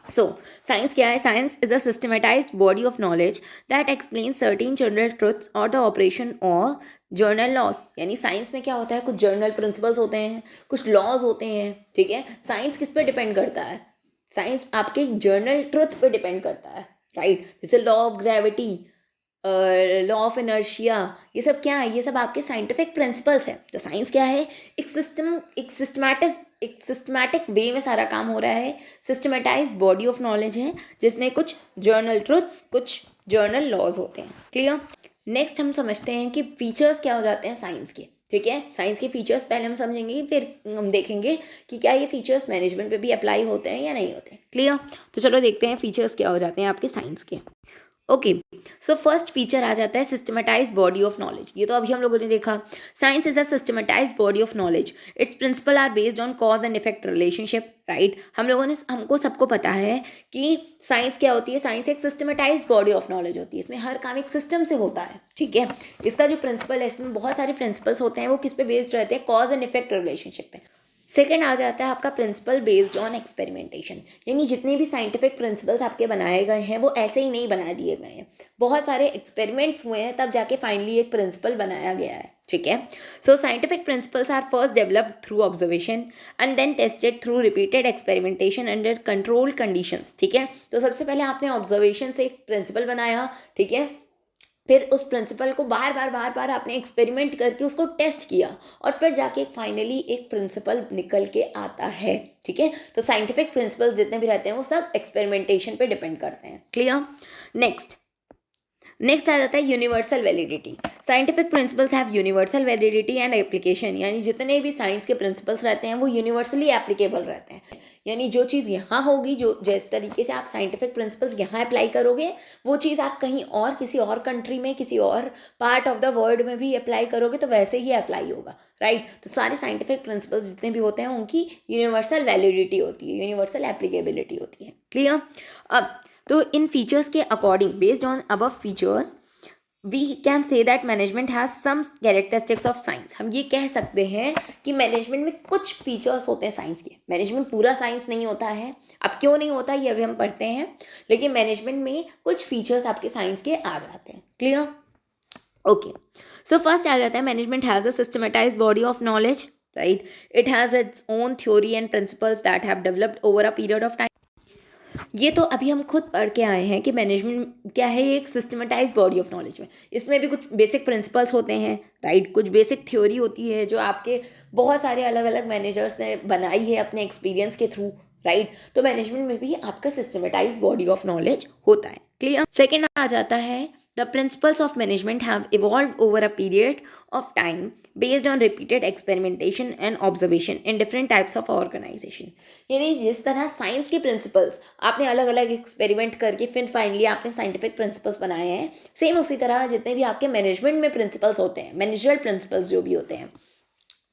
सो साइंस क्या है? Science is a systematised body of knowledge that explain certain general truths और द ऑपरेशन और जर्नल लॉज। यानी साइंस में क्या होता है, कुछ जर्नल प्रिंसिपल्स होते हैं, कुछ लॉज होते हैं, ठीक है। साइंस किस पे डिपेंड करता है? साइंस आपके जर्नल ट्रुथ पे डिपेंड करता है, राइट। जैसे law of gravity, law of inertia, ये सब क्या है? ये सब आपके साइंटिफिक प्रिंसिपल्स हैं। तो साइंस क्या है? एक सिस्टमैटिक वे में सारा काम हो रहा है, सिस्टमेटाइज्ड बॉडी ऑफ नॉलेज है जिसमें कुछ जर्नल ट्रुथ्स, कुछ जर्नल लॉज होते हैं। क्लियर। नेक्स्ट हम समझते हैं कि फीचर्स क्या हो जाते हैं साइंस के, ठीक है। साइंस के फीचर्स पहले हम समझेंगे, फिर हम देखेंगे कि क्या ये फीचर्स मैनेजमेंट पे भी अप्लाई होते हैं या नहीं होते। क्लियर। तो चलो देखते हैं फीचर्स क्या हो जाते हैं आपके साइंस के। ओके, सो फर्स्ट फीचर आ जाता है सिस्टमेटाइज्ड बॉडी ऑफ नॉलेज। ये तो अभी हम लोगों ने देखा, science is a systematised body of knowledge, its principle are based on cause and effect relationship, right. हमको सबको पता है कि साइंस क्या होती है। साइंस एक सिस्टमेटाइज्ड बॉडी ऑफ नॉलेज होती है, इसमें हर काम एक सिस्टम से होता है, ठीक है। इसका जो प्रिंसिपल है, इसमें बहुत सारे प्रिंसिपल्स होते हैं, वो किस पे बेस्ड रहते हैं? कॉज एंड इफेक्ट रिलेशनशिप पे। सेकेंड आ जाता है आपका प्रिंसिपल बेस्ड ऑन एक्सपेरिमेंटेशन। यानी जितने भी साइंटिफिक प्रिंसिपल्स आपके बनाए गए हैं वो ऐसे ही नहीं बना दिए गए हैं, बहुत सारे एक्सपेरिमेंट्स हुए हैं तब जाके फाइनली एक प्रिंसिपल बनाया गया है, ठीक है। So scientific principles are first developed through observation and then tested through repeated experimentation under controlled conditions, ठीक है। तो सबसे पहले आपने ऑब्जर्वेशन से एक प्रिंसिपल बनाया, ठीक है, फिर उस प्रिंसिपल को बार बार आपने एक्सपेरिमेंट करके उसको टेस्ट किया और फिर जाके फाइनली एक प्रिंसिपल निकल के आता है, ठीक है। तो साइंटिफिक प्रिंसिपल्स जितने भी रहते हैं वो सब एक्सपेरिमेंटेशन पे डिपेंड करते हैं। क्लियर। नेक्स्ट आ जाता है universal validity. Scientific principles have universal validity and application. यानी जितने भी साइंस के प्रिंसिपल्स रहते हैं वो यूनिवर्सली एप्लीकेबल रहते हैं। यानी जो चीज़ यहाँ होगी, जो जिस तरीके से आप साइंटिफिक प्रिंसिपल्स यहाँ अप्लाई करोगे, वो चीज़ आप कहीं और किसी और कंट्री में, किसी और पार्ट ऑफ द वर्ल्ड में भी अप्लाई करोगे तो वैसे ही अप्लाई होगा, राइट। तो सारे साइंटिफिक प्रिंसिपल्स जितने भी होते हैं उनकी यूनिवर्सल वैलिडिटी होती है, यूनिवर्सल एप्लीकेबिलिटी होती है। क्लियर। अब तो इन फीचर्स के according, based on above features, we can say that management has some characteristics of science. हम ये कह सकते हैं कि मैनेजमेंट में कुछ फीचर्स होते हैं साइंस के। मैनेजमेंट पूरा साइंस नहीं होता है, अब क्यों नहीं होता ये अभी हम पढ़ते हैं, लेकिन मैनेजमेंट में कुछ फीचर्स आपके साइंस के आ जाते हैं। क्लियर। ओके, सो फर्स्ट आ जाता है management has a systematised body of knowledge, right. It has its own theory and principles that have developed over a period of time. ये तो अभी हम खुद पढ़ के आए हैं कि मैनेजमेंट क्या है, ये एक सिस्टमेटाइज्ड बॉडी ऑफ नॉलेज में इसमें भी कुछ बेसिक प्रिंसिपल्स होते हैं, राइट। कुछ बेसिक थ्योरी होती है जो आपके बहुत सारे अलग अलग मैनेजर्स ने बनाई है अपने एक्सपीरियंस के थ्रू, राइट। तो मैनेजमेंट में भी आपका सिस्टमेटाइज्ड बॉडी ऑफ नॉलेज होता है। क्लियर। सेकेंड आ जाता है the principles of management have evolved over a period of time based on repeated experimentation and observation in different types of organization। यानी जिस तरह साइंस के प्रिंसिपल्स आपने अलग अलग एक्सपेरिमेंट करके फिर फाइनली आपने साइंटिफिक प्रिंसिपल्स बनाए हैं, सेम उसी तरह जितने भी आपके मैनेजमेंट में प्रिंसिपल्स होते हैं, मैनेजरल प्रिंसिपल्स जो भी होते हैं,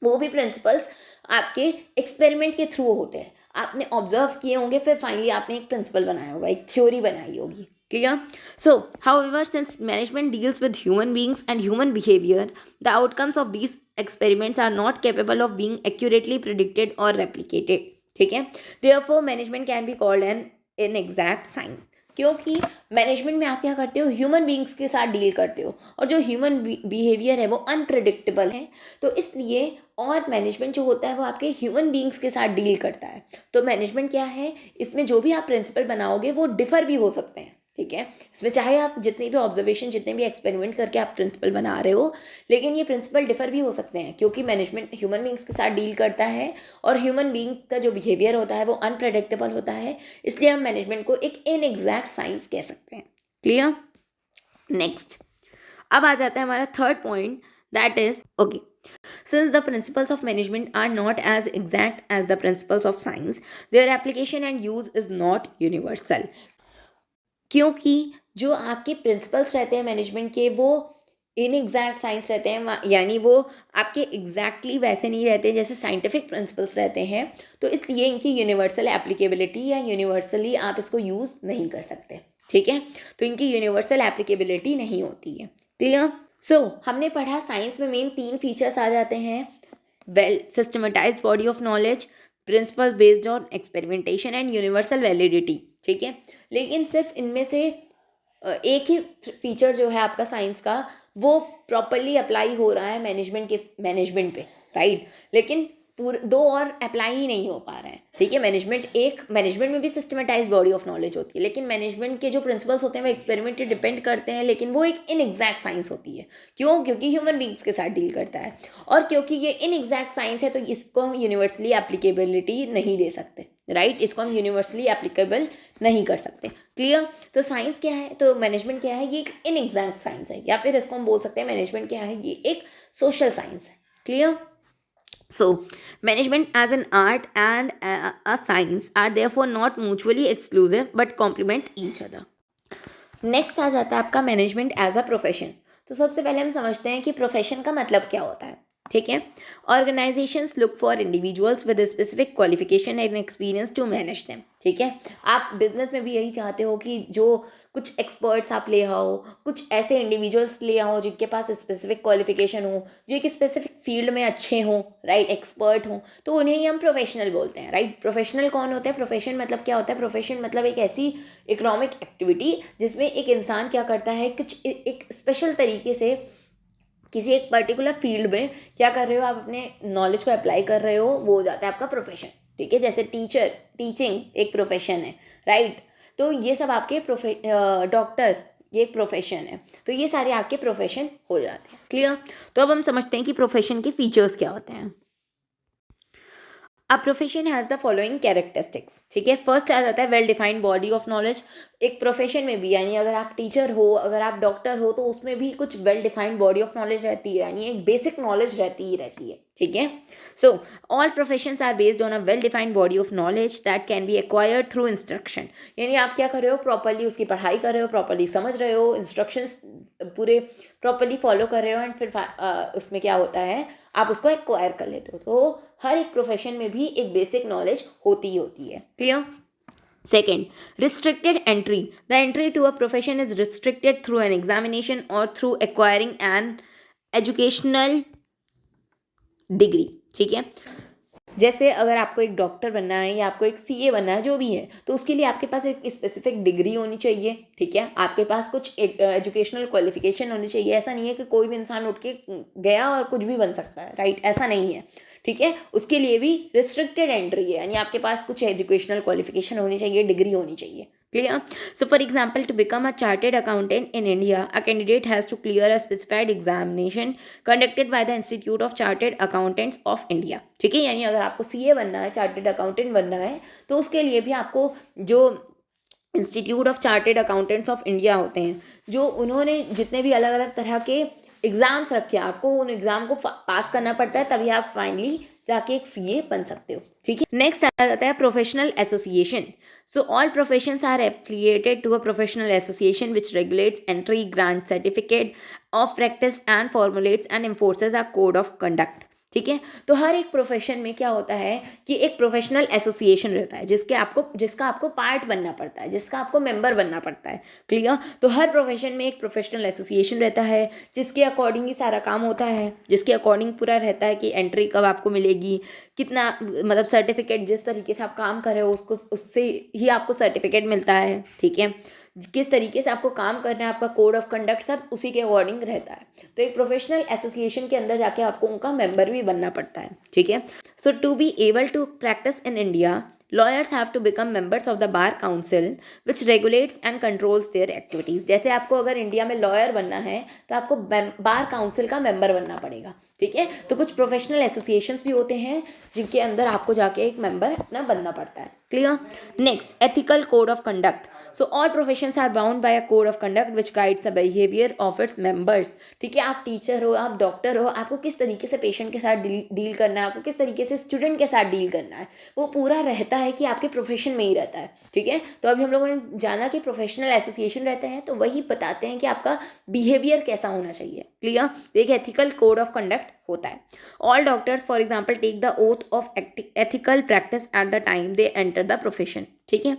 वो भी प्रिंसिपल्स आपके एक्सपेरिमेंट के थ्रू होते हैं। आपने ऑब्जर्व किए होंगे, फिर फाइनली आपने एक प्रिंसिपल बनाया होगा, एक थ्योरी बनाई होगी। Clear? So, however, since management deals with human beings and human behavior, the outcomes of these experiments are not capable of being accurately predicted or replicated. ठीक है? Therefore, management can be called an inexact science. क्योंकि management में आप क्या करते हो, human beings के साथ डील करते हो और जो ह्यूमन बिहेवियर है वो अनप्रिडिक्टेबल है, तो इसलिए और मैनेजमेंट जो होता है वो आपके ह्यूमन बींग्स के साथ डील करता है। तो मैनेजमेंट क्या है, इसमें जो भी आप प्रिंसिपल बनाओगे वो डिफर भी हो सकते हैं, ठीक है। इसमें चाहे आप जितनी भी ऑब्जर्वेशन, जितने भी एक्सपेरिमेंट करके आप प्रिंसिपल बना रहे हो, लेकिन ये प्रिंसिपल डिफर भी हो सकते हैं क्योंकि मैनेजमेंट ह्यूमन बींग्स के साथ डील करता है और ह्यूमन बींग का जो बिहेवियर होता है वो अनप्रेडिक्टेबल होता है, इसलिए हम मैनेजमेंट को एक इनएग्जैक्ट साइंस कह सकते हैं। क्लियर। नेक्स्ट अब आ जाता है हमारा third point, that is okay, Since the principles of management are not as exact as the principles of science, their application and use is not universal. क्योंकि जो आपके प्रिंसिपल्स रहते हैं मैनेजमेंट के वो इनएग्जैक्ट साइंस रहते हैं, यानी वो आपके एग्जैक्टली वैसे नहीं रहते जैसे साइंटिफिक प्रिंसिपल्स रहते हैं, तो इसलिए इनकी यूनिवर्सल एप्लीकेबिलिटी या यूनिवर्सली आप इसको यूज़ नहीं कर सकते, ठीक है। तो इनकी यूनिवर्सल एप्लीकेबिलिटी नहीं होती है। क्लियर? सो हमने पढ़ा साइंस में मेन 3 फीचर्स आ जाते हैं, well systematised body of knowledge, principles based on experimentation and universal validity, ठीक है। लेकिन सिर्फ इनमें से एक ही फीचर जो है आपका साइंस का वो प्रॉपरली अप्लाई हो रहा है मैनेजमेंट पे, राइट। लेकिन पूरे 2 और अप्लाई ही नहीं हो पा रहे हैं, ठीक है। मैनेजमेंट में भी सिस्टमेटाइज बॉडी ऑफ नॉलेज होती है, लेकिन मैनेजमेंट के जो प्रिंसिपल्स होते हैं वो एक्सपेरिमेंट पे डिपेंड करते हैं, लेकिन वो एक इनएग्जैक्ट साइंस होती है। क्यों? क्योंकि ह्यूमन बींग्स के साथ डील करता है, और क्योंकि ये इनएग्जैक्ट साइंस है तो इसको हम यूनिवर्सली एप्लीकेबिलिटी नहीं दे सकते, राइट। इसको हम यूनिवर्सली एप्लीकेबल नहीं कर सकते। क्लियर? तो साइंस क्या है, तो मैनेजमेंट क्या है, ये एक इनएग्जैक्ट साइंस है, या फिर इसको हम बोल सकते हैं मैनेजमेंट क्या है, ये एक सोशल साइंस है। Clear? So, management as an art and a science are therefore not mutually exclusive but complement each other. Next आ जाता है आपका मैनेजमेंट एज अ प्रोफेशन। तो सबसे पहले हम समझते हैं कि प्रोफेशन का मतलब क्या होता है, ठीक है। Organisations look for individuals with specific qualification and experience to manage them, ठीक है। आप बिजनेस में भी यही चाहते हो कि जो कुछ एक्सपर्ट्स आप ले आओ, कुछ ऐसे इंडिविजुअल्स ले आओ जिनके पास स्पेसिफिक क्वालिफिकेशन हो, जो एक स्पेसिफिक फील्ड में अच्छे हों, राइट, एक्सपर्ट हों, तो उन्हें ही हम प्रोफेशनल बोलते हैं, राइट। प्रोफेशनल कौन होता है? प्रोफेशन मतलब क्या होता है? प्रोफेशन मतलब एक ऐसी इकोनॉमिक एक्टिविटी जिसमें एक इंसान क्या करता है, कुछ एक स्पेशल तरीके से किसी एक पर्टिकुलर फील्ड में क्या कर रहे हो, आप अपने नॉलेज को अप्लाई कर रहे हो, वो हो जाता है आपका प्रोफेशन, ठीक है। जैसे टीचिंग एक प्रोफेशन है, राइट। तो ये सब आपके डॉक्टर ये एक प्रोफेशन है, तो ये सारे आपके प्रोफेशन हो जाते हैं। क्लियर? तो अब हम समझते हैं कि प्रोफेशन के फीचर्स क्या होते हैं। A profession has the following characteristics, ठीक है। फर्स्ट आ जाता है well defined body of knowledge. एक प्रोफेशन में भी, यानी अगर आप टीचर हो, अगर आप डॉक्टर हो, तो उसमें भी कुछ well defined body of knowledge रहती है, यानी एक बेसिक नॉलेज रहती है, ठीक है। So all professions are based on a well defined body of knowledge that can be acquired through instruction. यानी आप क्या कर रहे हो, प्रॉपरली उसकी पढ़ाई कर रहे हो, प्रॉपरली समझ रहे हो, इंस्ट्रक्शंस पूरे प्रॉपरली फॉलो कर रहे हो, एंड फिर उसमें क्या होता है, आप उसको एक्वायर कर लेते हो। तो हर एक प्रोफेशन में भी एक बेसिक नॉलेज होती है। Clear? Second, restricted entry. The entry to a profession is restricted through an examination or through acquiring an educational degree, ठीक है। जैसे अगर आपको एक डॉक्टर बनना है या आपको एक सीए बनना है, जो भी है, तो उसके लिए आपके पास एक स्पेसिफिक डिग्री होनी चाहिए, ठीक है। आपके पास कुछ एक एजुकेशनल क्वालिफिकेशन होनी चाहिए। ऐसा नहीं है कि कोई भी इंसान उठ के गया और कुछ भी बन सकता है, राइट, ऐसा नहीं है, ठीक है। उसके लिए भी रिस्ट्रिक्टेड एंट्री है, यानी आपके पास कुछ एजुकेशनल क्वालिफिकेशन होनी चाहिए, डिग्री होनी चाहिए। Clear? So, for example, to become a chartered accountant in India, a candidate has to clear a specified examination conducted by the Institute of Chartered Accountants of India. ठीक है, यानी अगर आपको CA बनना है, चार्टेड अकाउंटेंट बनना है, तो उसके लिए भी आपको जो institute of chartered accountants of India होते हैं, जो उन्होंने जितने भी अलग अलग तरह के एग्ज़ाम्स रखे हैं, आपको उन एग्ज़ाम को पास करना पड़ता है, तभी आप फाइनली जाके एक सीए बन सकते हो, ठीक है। नेक्स्ट आ जाता है professional association. So all professions are affiliated to a professional association which regulates entry, grant certificate of practice and formulates and enforces a code of conduct, ठीक है। तो हर एक प्रोफेशन में क्या होता है कि एक प्रोफेशनल एसोसिएशन रहता है जिसका आपको पार्ट बनना पड़ता है, जिसका आपको मेंबर बनना पड़ता है। क्लियर? तो हर प्रोफेशन में एक प्रोफेशनल एसोसिएशन रहता है जिसके अकॉर्डिंग ही सारा काम होता है, जिसके अकॉर्डिंग पूरा रहता है कि एंट्री कब आपको मिलेगी, कितना, मतलब सर्टिफिकेट, जिस तरीके से आप काम कर रहे हो उससे ही आपको सर्टिफिकेट मिलता है, ठीक है। किस तरीके से आपको काम करना है, आपका कोड ऑफ कंडक्ट सब उसी के अकॉर्डिंग रहता है। तो एक प्रोफेशनल एसोसिएशन के अंदर जाके आपको उनका मेंबर भी बनना पड़ता है, ठीक है। So to be able to practise in India, lawyers have to become members of the bar council which regulates and controls their activities. जैसे आपको अगर इंडिया में लॉयर बनना है तो आपको बार काउंसिल का मेंबर बनना पड़ेगा, ठीक है। तो कुछ प्रोफेशनल एसोसिएशंस भी होते हैं जिनके अंदर आपको जाके एक मेंबर अपना बनना पड़ता है, Clear? Next, ethical code of conduct. So all professions are bound by a code of conduct which guides the behavior of its members. ठीक है, आप टीचर हो, आप डॉक्टर हो, आपको किस तरीके से पेशेंट के साथ डील करना है, आपको किस तरीके से स्टूडेंट के साथ डील करना है, वो पूरा रहता है कि आपके प्रोफेशन में ही रहता है. ठीक है, तो अभी हम लोगों ने जाना कि प्रोफेशनल एसोसिएशन रहते हैं तो वही बताते हैं कि आपका बिहेवियर कैसा होना चाहिए. क्लियर? एक एथिकल कोड ऑफ कंडक्ट होता है. All doctors for example take the oath of ethical practice at the time they enter the profession. ठीक है,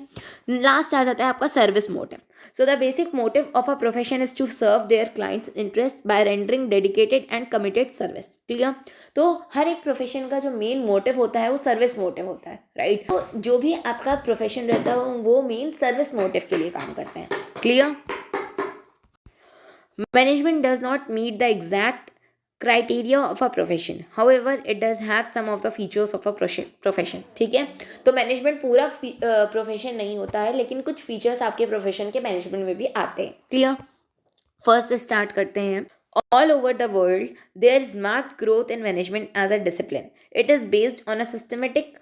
लास्ट आ जाता है आपका service motive. So the basic motive of a profession is to serve their clients interest by rendering dedicated and committed service. Clear? तो हर एक profession का जो मेन मोटिव होता है वो सर्विस मोटिव होता है. राइट? तो जो भी आपका प्रोफेशन रहता है वो मेन सर्विस मोटिव के लिए काम करते हैं. Clear? Management does not meet the exact criteria of a profession. However, it does have some of the features of a profession. ठीक है, तो मैनेजमेंट पूरा प्रोफेशन नहीं होता है लेकिन कुछ फीचर्स आपके प्रोफेशन के मैनेजमेंट में भी आते हैं. क्लियर? फर्स्ट से स्टार्ट करते हैं. All over the world, there is marked growth in management as a discipline. It is based on a systematic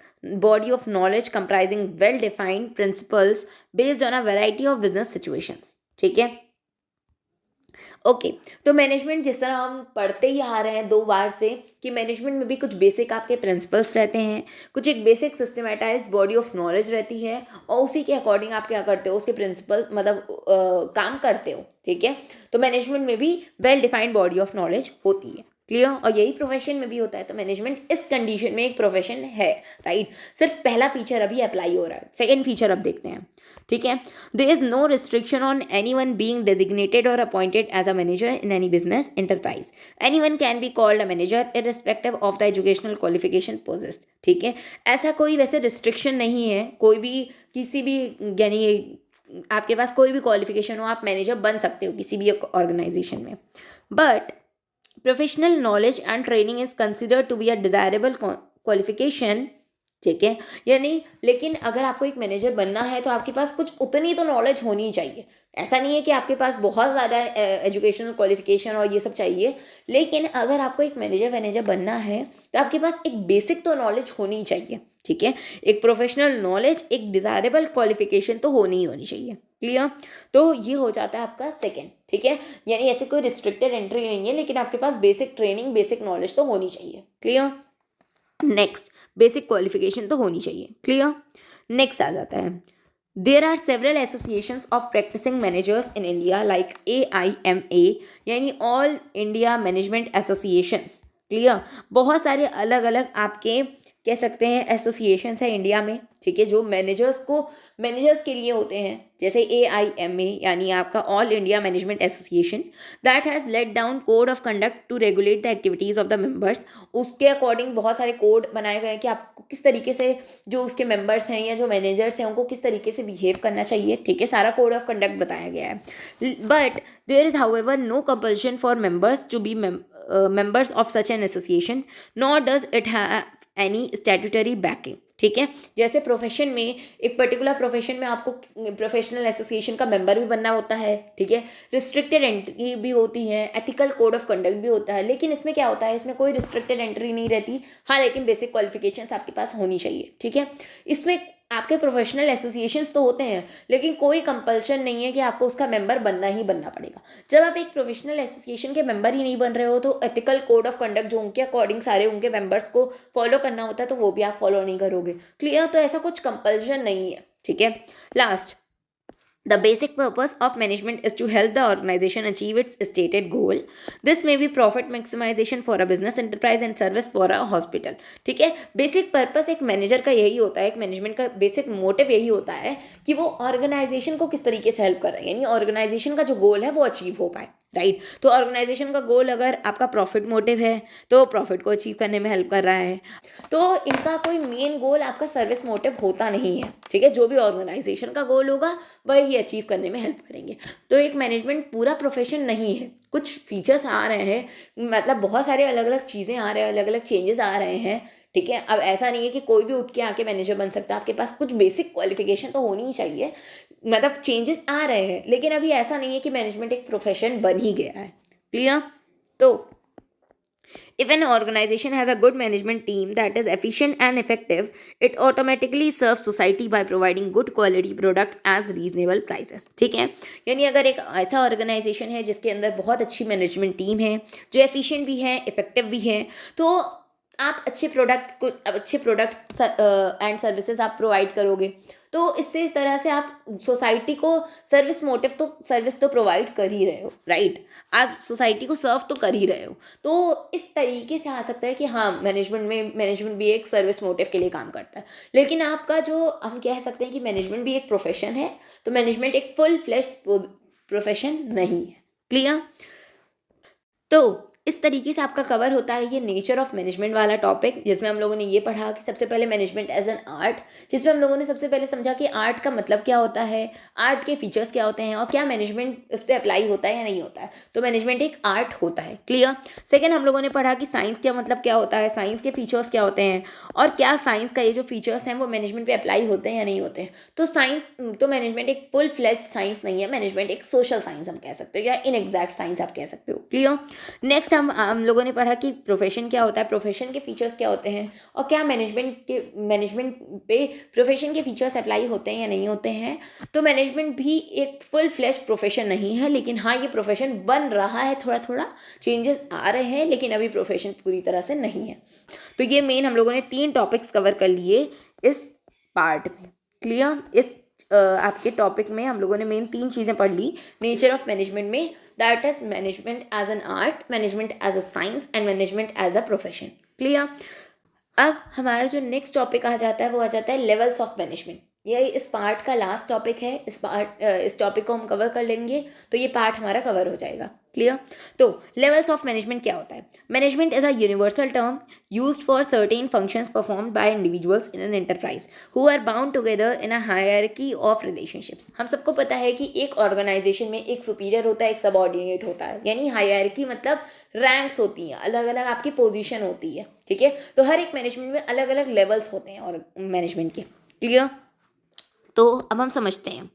body of knowledge comprising well-defined principles based on a variety of business situations. ठीक है, okay. तो management जिस तरह हम पढ़ते ही आ रहे हैं 2 बार से कि मैनेजमेंट में भी कुछ बेसिक आपके प्रिंसिपल्स रहते हैं, कुछ एक basic systematised body of knowledge रहती है और उसी के अकॉर्डिंग आप क्या करते हो, उसके प्रिंसिपल मतलब काम करते हो. ठीक है, तो मैनेजमेंट में भी well defined body of knowledge होती है. क्लियर? और यही प्रोफेशन में भी होता है. तो मैनेजमेंट इस कंडीशन में एक प्रोफेशन है. राइट? सिर्फ पहला फीचर अभी अप्लाई हो रहा है. सेकेंड फीचर अब देखते हैं. ठीक है, there is no restriction on anyone being designated और appointed as a manager in any business enterprise. Anyone can be called a manager irrespective of the educational qualification possessed. ठीक है, ऐसा कोई वैसे रिस्ट्रिक्शन नहीं है. कोई भी किसी भी यानी आपके पास कोई भी क्वालिफिकेशन हो आप मैनेजर बन सकते हो किसी भी ऑर्गेनाइजेशन में. But professional knowledge and training is considered to be a desirable qualification. ठीक है, यानी लेकिन अगर आपको एक मैनेजर बनना है तो आपके पास कुछ उतनी तो नॉलेज होनी ही चाहिए. ऐसा नहीं है कि आपके पास बहुत ज़्यादा एजुकेशनल क्वालिफिकेशन और ये सब चाहिए, लेकिन अगर आपको एक मैनेजर बनना है तो आपके पास एक बेसिक तो नॉलेज होनी ही चाहिए. ठीक है, एक प्रोफेशनल नॉलेज, एक डिज़ायरेबल क्वालिफिकेशन तो होनी ही होनी चाहिए. क्लियर? तो ये हो जाता है आपका सेकेंड. ठीक है, यानी ऐसे कोई रिस्ट्रिक्टेड एंट्री नहीं है लेकिन आपके पास बेसिक ट्रेनिंग, बेसिक नॉलेज तो होनी चाहिए. क्लियर? नेक्स्ट, बेसिक क्वालिफिकेशन तो होनी चाहिए. क्लियर? नेक्स्ट आ जाता है. There are several associations of practising managers in India like AIMA यानी all India management associations. Clear? बहुत सारे अलग अलग आपके कह सकते हैं एसोसिएशंस है इंडिया में. ठीक है, जो मैनेजर्स के लिए होते हैं. जैसे AIMA यानी आपका all India management association that has laid down code of conduct to regulate the activities of the members. उसके अकॉर्डिंग बहुत सारे कोड बनाए गए हैं कि आपको किस तरीके से जो उसके मेंबर्स हैं या जो मैनेजर्स हैं उनको किस तरीके से बिहेव करना चाहिए. ठीक है, सारा कोड ऑफ कंडक्ट बताया गया है. But there is however no compulsion for members to be members of such an association nor does it have any statutory backing. ठीक है, जैसे प्रोफेशन में एक पर्टिकुलर प्रोफेशन में आपको प्रोफेशनल एसोसिएशन का मेंबर भी बनना होता है. ठीक है, रिस्ट्रिक्टेड एंट्री भी होती है, एथिकल कोड ऑफ कंडक्ट भी होता है, लेकिन इसमें क्या होता है, इसमें कोई रिस्ट्रिक्टेड एंट्री नहीं रहती. हाँ, लेकिन बेसिक क्वालिफिकेशंस आपके पास होनी चाहिए. ठीक है, इसमें आपके प्रोफेशनल एसोसिएशंस तो होते हैं लेकिन कोई कंपल्शन नहीं है कि आपको उसका मेंबर बनना ही बनना पड़ेगा. जब आप एक प्रोफेशनल एसोसिएशन के मेंबर ही नहीं बन रहे हो तो एथिकल कोड ऑफ कंडक्ट जो उनके अकॉर्डिंग सारे उनके मेंबर्स को फॉलो करना होता है तो वो भी आप फॉलो नहीं करोगे. क्लियर? तो ऐसा कुछ कंपल्शन नहीं है. ठीक है, last, the basic purpose of management is to help the organization achieve its stated goal. This may be profit maximization for a business enterprise and service for a hospital. ठीक है, basic purpose एक manager का यही होता है, एक management का basic motive यही होता है कि वो ऑर्गेनाइजेशन को किस तरीके से हेल्प कर रहा है, यानी ऑर्गेनाइजेशन का जो गोल है वो अचीव हो पाए. राइट? तो ऑर्गेनाइजेशन का गोल अगर आपका प्रॉफिट मोटिव है तो प्रॉफिट को अचीव करने में हेल्प कर रहा है. तो इनका कोई मेन गोल आपका सर्विस मोटिव होता नहीं है. ठीक है, जो भी ऑर्गेनाइजेशन का गोल होगा वह ये अचीव करने में हेल्प करेंगे. तो एक मैनेजमेंट पूरा प्रोफेशन नहीं है. कुछ फीचर्स आ रहे हैं, मतलब बहुत सारे अलग अलग चीज़ें आ रहे हैं, अलग अलग चेंजेस आ रहे हैं. ठीक है, अब ऐसा नहीं है कि कोई भी उठ के आके मैनेजर बन सकता है. आपके पास कुछ बेसिक क्वालिफिकेशन तो होनी ही चाहिए. मतलब चेंजेस आ रहे हैं लेकिन अभी ऐसा नहीं है कि मैनेजमेंट एक प्रोफेशन बन ही गया है. क्लियर? तो If an organization has a good management team that is efficient and effective, it automatically serves society by providing good quality products as reasonable prices. ठीक है, यानी अगर एक ऐसा ऑर्गेनाइजेशन है जिसके अंदर बहुत अच्छी मैनेजमेंट टीम है, जो एफिशिएंट भी है, इफेक्टिव भी है, तो आप अच्छे प्रोडक्ट्स एंड सर्विसेज आप प्रोवाइड करोगे, तो इससे इस तरह से आप सोसाइटी को सर्विस तो प्रोवाइड कर ही रहे हो, राइट। आप सोसाइटी को सर्व तो कर ही रहे हो, तो इस तरीके से आ सकता है कि हाँ, मैनेजमेंट भी एक सर्विस मोटिव के लिए काम करता है। लेकिन आपका जो हम कह सकते हैं कि मैनेजमेंट भी एक प्रोफेशन है, तो मैनेजमेंट एक फुल फ्लेश प्रोफेशन नहीं है। क्लियर? तो इस तरीके से आपका कवर होता है ये नेचर ऑफ मैनेजमेंट वाला टॉपिक, जिसमें हम लोगों ने ये पढ़ा कि सबसे पहले मैनेजमेंट एज एन आर्ट, जिसमें हम लोगों ने सबसे पहले समझा कि आर्ट का मतलब क्या होता है, आर्ट के फीचर्स क्या होते हैं, और क्या मैनेजमेंट उस पर अप्लाई होता है या नहीं होता है। तो मैनेजमेंट एक आर्ट होता है। क्लियर? सेकेंड, हम लोगों ने पढ़ा कि साइंस क्या मतलब क्या होता है, साइंस के फीचर्स क्या होते हैं, और क्या साइंस का ये जो फीचर्स हैं वो मैनेजमेंट पे अप्लाई होते हैं या नहीं होते हैं। तो मैनेजमेंट एक फुल फ्लेज साइंस नहीं है, मैनेजमेंट एक सोशल साइंस हम कह सकते हो, या इनएग्जैक्ट साइंस आप कह सकते हो। क्लियर? नेक्स्ट हम लोगों ने पढ़ा कि प्रोफेशन क्या होता है, प्रोफेशन के फीचर्स क्या होते हैं, और क्या मैनेजमेंट पे प्रोफेशन के फीचर्स अप्लाई होते हैं या नहीं होते हैं। तो मैनेजमेंट भी एक फुल फ्लेश प्रोफेशन नहीं है, लेकिन हाँ, ये प्रोफेशन बन रहा है, थोड़ा थोड़ा चेंजेस आ रहे हैं, लेकिन अभी प्रोफेशन पूरी तरह से नहीं है। तो ये मेन हम लोगों ने 3 टॉपिक्स कवर कर लिए इस पार्ट में। क्लियर? इस आपके टॉपिक में हम लोगों ने मेन 3 चीज़ें पढ़ ली नेचर ऑफ मैनेजमेंट में, that is management as an art, management as a science and management as a profession. Clear? अब हमारा जो नेक्स्ट टॉपिक आ जाता है वो आ जाता है लेवल्स ऑफ मैनेजमेंट। ये इस पार्ट का लास्ट टॉपिक है। इस टॉपिक को हम कवर कर लेंगे तो ये पार्ट हमारा कवर हो जाएगा। क्लियर? तो लेवल्स ऑफ मैनेजमेंट क्या होता है? Management is a universal term used for certain functions performed by individuals in an enterprise who are bound together in a hierarchy of relationships. हम सबको पता है कि एक ऑर्गेनाइजेशन में एक सुपीरियर होता है, एक सबऑर्डिनेट होता है, यानी हायरार्की मतलब रैंक्स होती हैं, अलग अलग आपकी पोजीशन होती है। ठीक है? तो हर एक मैनेजमेंट में अलग अलग लेवल्स होते हैं और मैनेजमेंट के। क्लियर? तो अब हम समझते हैं।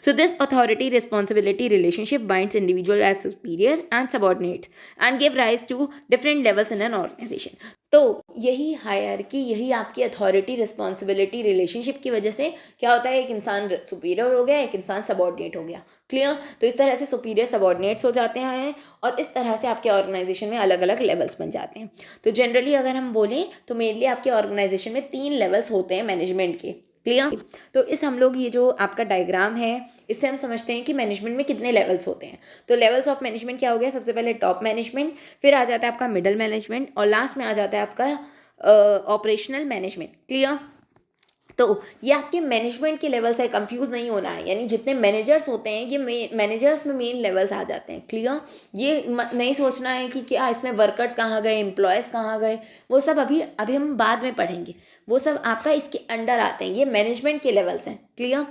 So this authority responsibility relationship binds individual as superior and subordinate and give rise to different levels in an organization. तो यही हायरार्की, यही आपकी अथॉरिटी रिस्पॉन्सिबिलिटी रिलेशनशिप की वजह से क्या होता है, एक इंसान सुपीरियर हो गया, एक इंसान सबऑर्डिनेट हो गया। क्लियर? तो इस तरह से सुपीरियर सबऑर्डिनेट्स हो जाते हैं और इस तरह से आपके ऑर्गेनाइजेशन में अलग अलग लेवल्स बन जाते हैं। तो जनरली अगर हम बोलें तो मेनली आपके ऑर्गेनाइजेशन में 3 लेवल्स होते हैं मैनेजमेंट के। क्लियर? तो हम लोग ये जो आपका डायग्राम है इससे हम समझते हैं कि मैनेजमेंट में कितने लेवल्स होते हैं। तो लेवल्स ऑफ मैनेजमेंट क्या हो गया? सबसे पहले टॉप मैनेजमेंट, फिर आ जाता है आपका मिडिल मैनेजमेंट, और लास्ट में आ जाता है आपका ऑपरेशनल मैनेजमेंट। क्लियर? तो ये आपके मैनेजमेंट के लेवल्स है, कंफ्यूज नहीं होना है। यानी जितने मैनेजर्स होते हैं ये मैनेजर्स में मेन लेवल्स आ जाते हैं। क्लियर? ये नहीं सोचना है कि क्या इसमें वर्कर्स कहाँ गए, एम्प्लॉयज़ कहाँ गए, वो सब अभी हम बाद में पढ़ेंगे, वो सब आपका इसके अंडर आते हैं। ये मैनेजमेंट के लेवल्स हैं। क्लियर?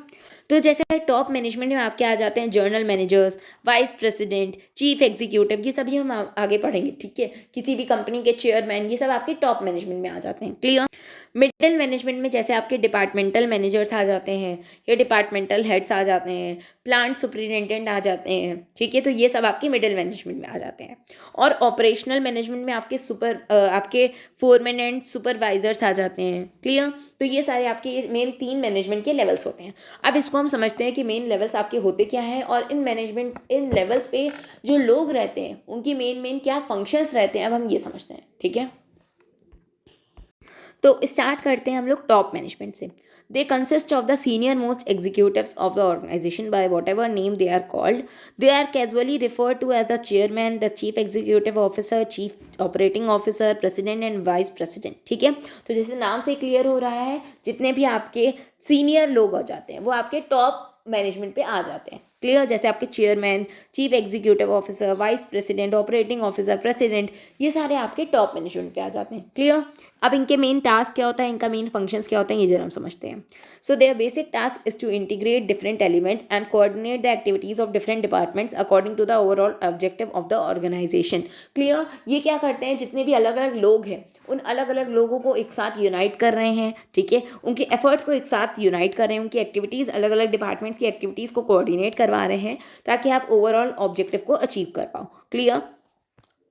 तो जैसे टॉप मैनेजमेंट में आपके आ जाते हैं journal managers, vice president, chief executive, ये सभी हम आगे पढ़ेंगे। ठीक है? किसी भी कंपनी के चेयरमैन, ये सब आपके टॉप मैनेजमेंट में आ जाते हैं। क्लियर? मिडिल मैनेजमेंट में जैसे आपके डिपार्टमेंटल मैनेजर्स आ जाते हैं, या डिपार्टमेंटल हेड्स आ जाते हैं, प्लांट सुपरिटेंडेंट आ जाते हैं। ठीक है? तो ये सब आपके मिडिल मैनेजमेंट में आ जाते हैं। और ऑपरेशनल मैनेजमेंट में आपके फोरमैन एंड सुपरवाइजर्स आ जाते हैं। क्लियर? तो ये सारे आपके मेन 3 मैनेजमेंट के लेवल्स होते हैं। अब इसको हम समझते हैं कि मेन लेवल्स आपके होते क्या है, और इन लेवल्स पे जो लोग रहते हैं उनकी मेन क्या फंक्शंस रहते हैं, अब हम ये समझते हैं। ठीक है? तो स्टार्ट करते हैं हम लोग टॉप मैनेजमेंट से। They consist of the senior most executives of the organisation by whatever name they are called. They are casually refer to as the chairman, the chief executive officer, chief operating officer, president and vice president. ठीक है? तो जैसे नाम से clear हो रहा है, जितने भी आपके सीनियर लोग हो जाते हैं वो आपके टॉप मैनेजमेंट पे आ जाते हैं। क्लियर? जैसे आपके chairman, chief executive officer, vice president, operating officer, president, ये सारे आपके टॉप मैनेजमेंट पे आ जाते हैं। क्लियर? अब इनके मेन टास्क क्या होता है, इनका मेन फंक्शंस क्या होते हैं, ये जरा हम समझते हैं। So their basic task is to integrate different elements and coordinate the activities of different departments according to the overall objective of the organisation. Clear? ये क्या करते हैं, जितने भी अलग अलग लोग हैं उन अलग अलग लोगों को एक साथ यूनाइट कर रहे हैं। ठीक है? उनके एफर्ट्स को एक साथ यूनाइट कर रहे हैं, उनकी एक्टिविटीज़, अलग अलग डिपार्टमेंट्स की एक्टिविटीज़ को कोऑर्डिनेट करवा रहे हैं ताकि आप ओवरऑल ऑब्जेक्टिव को अचीव कर पाओ। क्लियर?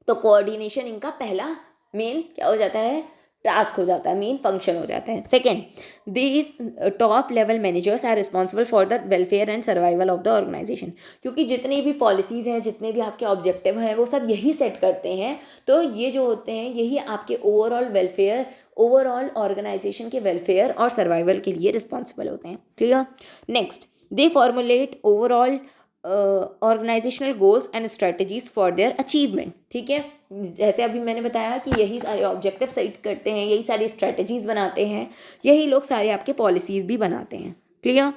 तो कोऑर्डिनेशन इनका पहला मेन क्या हो जाता है, टास्क हो जाता है, मेन फंक्शन हो जाता है. Second, these top level managers are responsible for the welfare and survival of the organisation. क्योंकि जितनी भी पॉलिसीज़ हैं, जितने भी आपके ऑब्जेक्टिव हैं, वो सब यही सेट करते हैं. तो ये जो होते हैं यही आपके ओवरऑल वेलफेयर, ओवरऑल ऑर्गेनाइजेशन के वेलफेयर और सर्वाइवल के लिए रिस्पॉन्सिबल होते हैं. Clear. Next, they formulate overall organisational goals and strategies for their achievement. ठीक है, जैसे अभी मैंने बताया कि यही सारे ऑब्जेक्टिव सेट करते हैं, यही सारी स्ट्रेटजीज बनाते हैं, यही लोग सारे आपके पॉलिसीज़ भी बनाते हैं. क्लियर.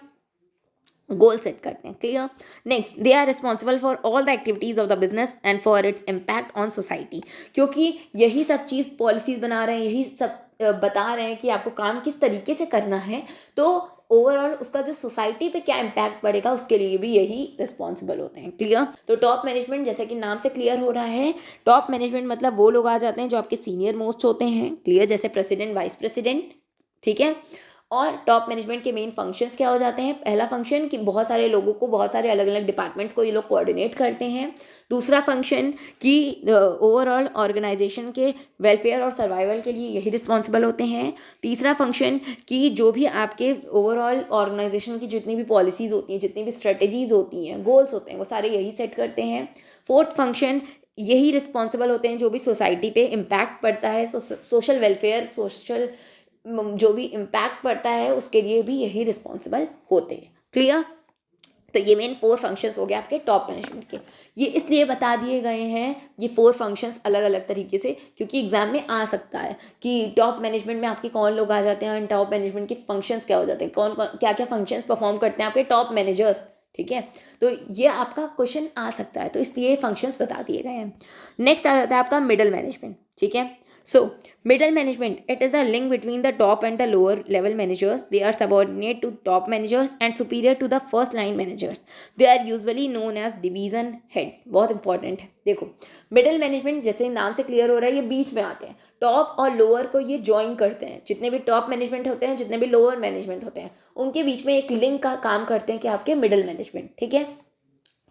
गोल सेट करते हैं. Clear. Next, they are responsible for all the activities of the business and for its impact on society. क्योंकि यही सब चीज़ पॉलिसीज़ बना रहे हैं, यही सब बता रहे हैं कि आपको काम किस तरीके से करना है, तो ओवरऑल उसका जो सोसाइटी पे क्या इम्पैक्ट पड़ेगा उसके लिए भी यही रिस्पॉन्सिबल होते हैं. क्लियर. तो टॉप मैनेजमेंट, जैसे कि नाम से क्लियर हो रहा है, टॉप मैनेजमेंट मतलब वो लोग आ जाते हैं जो आपके सीनियर मोस्ट होते हैं. क्लियर. जैसे प्रेसिडेंट, वाइस प्रेसिडेंट. ठीक है. और टॉप मैनेजमेंट के मेन फंक्शंस क्या हो जाते हैं. पहला फंक्शन कि बहुत सारे लोगों को, बहुत सारे अलग अलग डिपार्टमेंट्स को ये लोग कोऑर्डिनेट करते हैं. दूसरा फंक्शन कि ओवरऑल ऑर्गेनाइजेशन के वेलफेयर और सर्वाइवल के लिए यही रिस्पॉन्सिबल होते हैं. तीसरा फंक्शन कि जो भी आपके ओवरऑल ऑर्गेनाइजेशन की जितनी भी पॉलिसीज़ होती हैं, जितनी भी स्ट्रेटजीज़ होती हैं, गोल्स होते हैं, वो सारे यही सेट करते हैं. फोर्थ फंक्शन, यही रिस्पॉन्सिबल होते हैं जो भी सोसाइटी पे इम्पैक्ट पड़ता है, सोशल वेलफेयर, सोशल जो भी इम्पैक्ट पड़ता है उसके लिए भी यही रिस्पॉन्सिबल होते हैं. क्लियर. तो ये मेन 4 फंक्शंस हो गए आपके टॉप मैनेजमेंट के. ये इसलिए बता दिए गए हैं ये 4 फंक्शंस अलग अलग तरीके से, क्योंकि एग्जाम में आ सकता है कि टॉप मैनेजमेंट में आपके कौन लोग आ जाते हैं, टॉप मैनेजमेंट के फंक्शंस क्या हो जाते हैं, कौन कौन क्या क्या फंक्शंस परफॉर्म करते हैं आपके टॉप मैनेजर्स. ठीक है, तो ये आपका क्वेश्चन आ सकता है, तो इसलिए फंक्शंस बता दिए गए हैं. नेक्स्ट आ जाता है आपका मिडल मैनेजमेंट. ठीक है. So, middle management, it is a link between the top and the lower level managers. They are subordinate to top managers and superior to the first line managers. They are usually known as division heads. बहुत important है. देखो, middle management जैसे नाम से clear हो रहा है, ये बीच में आते हैं. टॉप और लोअर को ये ज्वाइन करते हैं. जितने भी टॉप मैनेजमेंट होते हैं, जितने भी लोअर मैनेजमेंट होते हैं, उनके बीच में एक लिंक का काम करते हैं कि आपके मिडल मैनेजमेंट. ठीक है.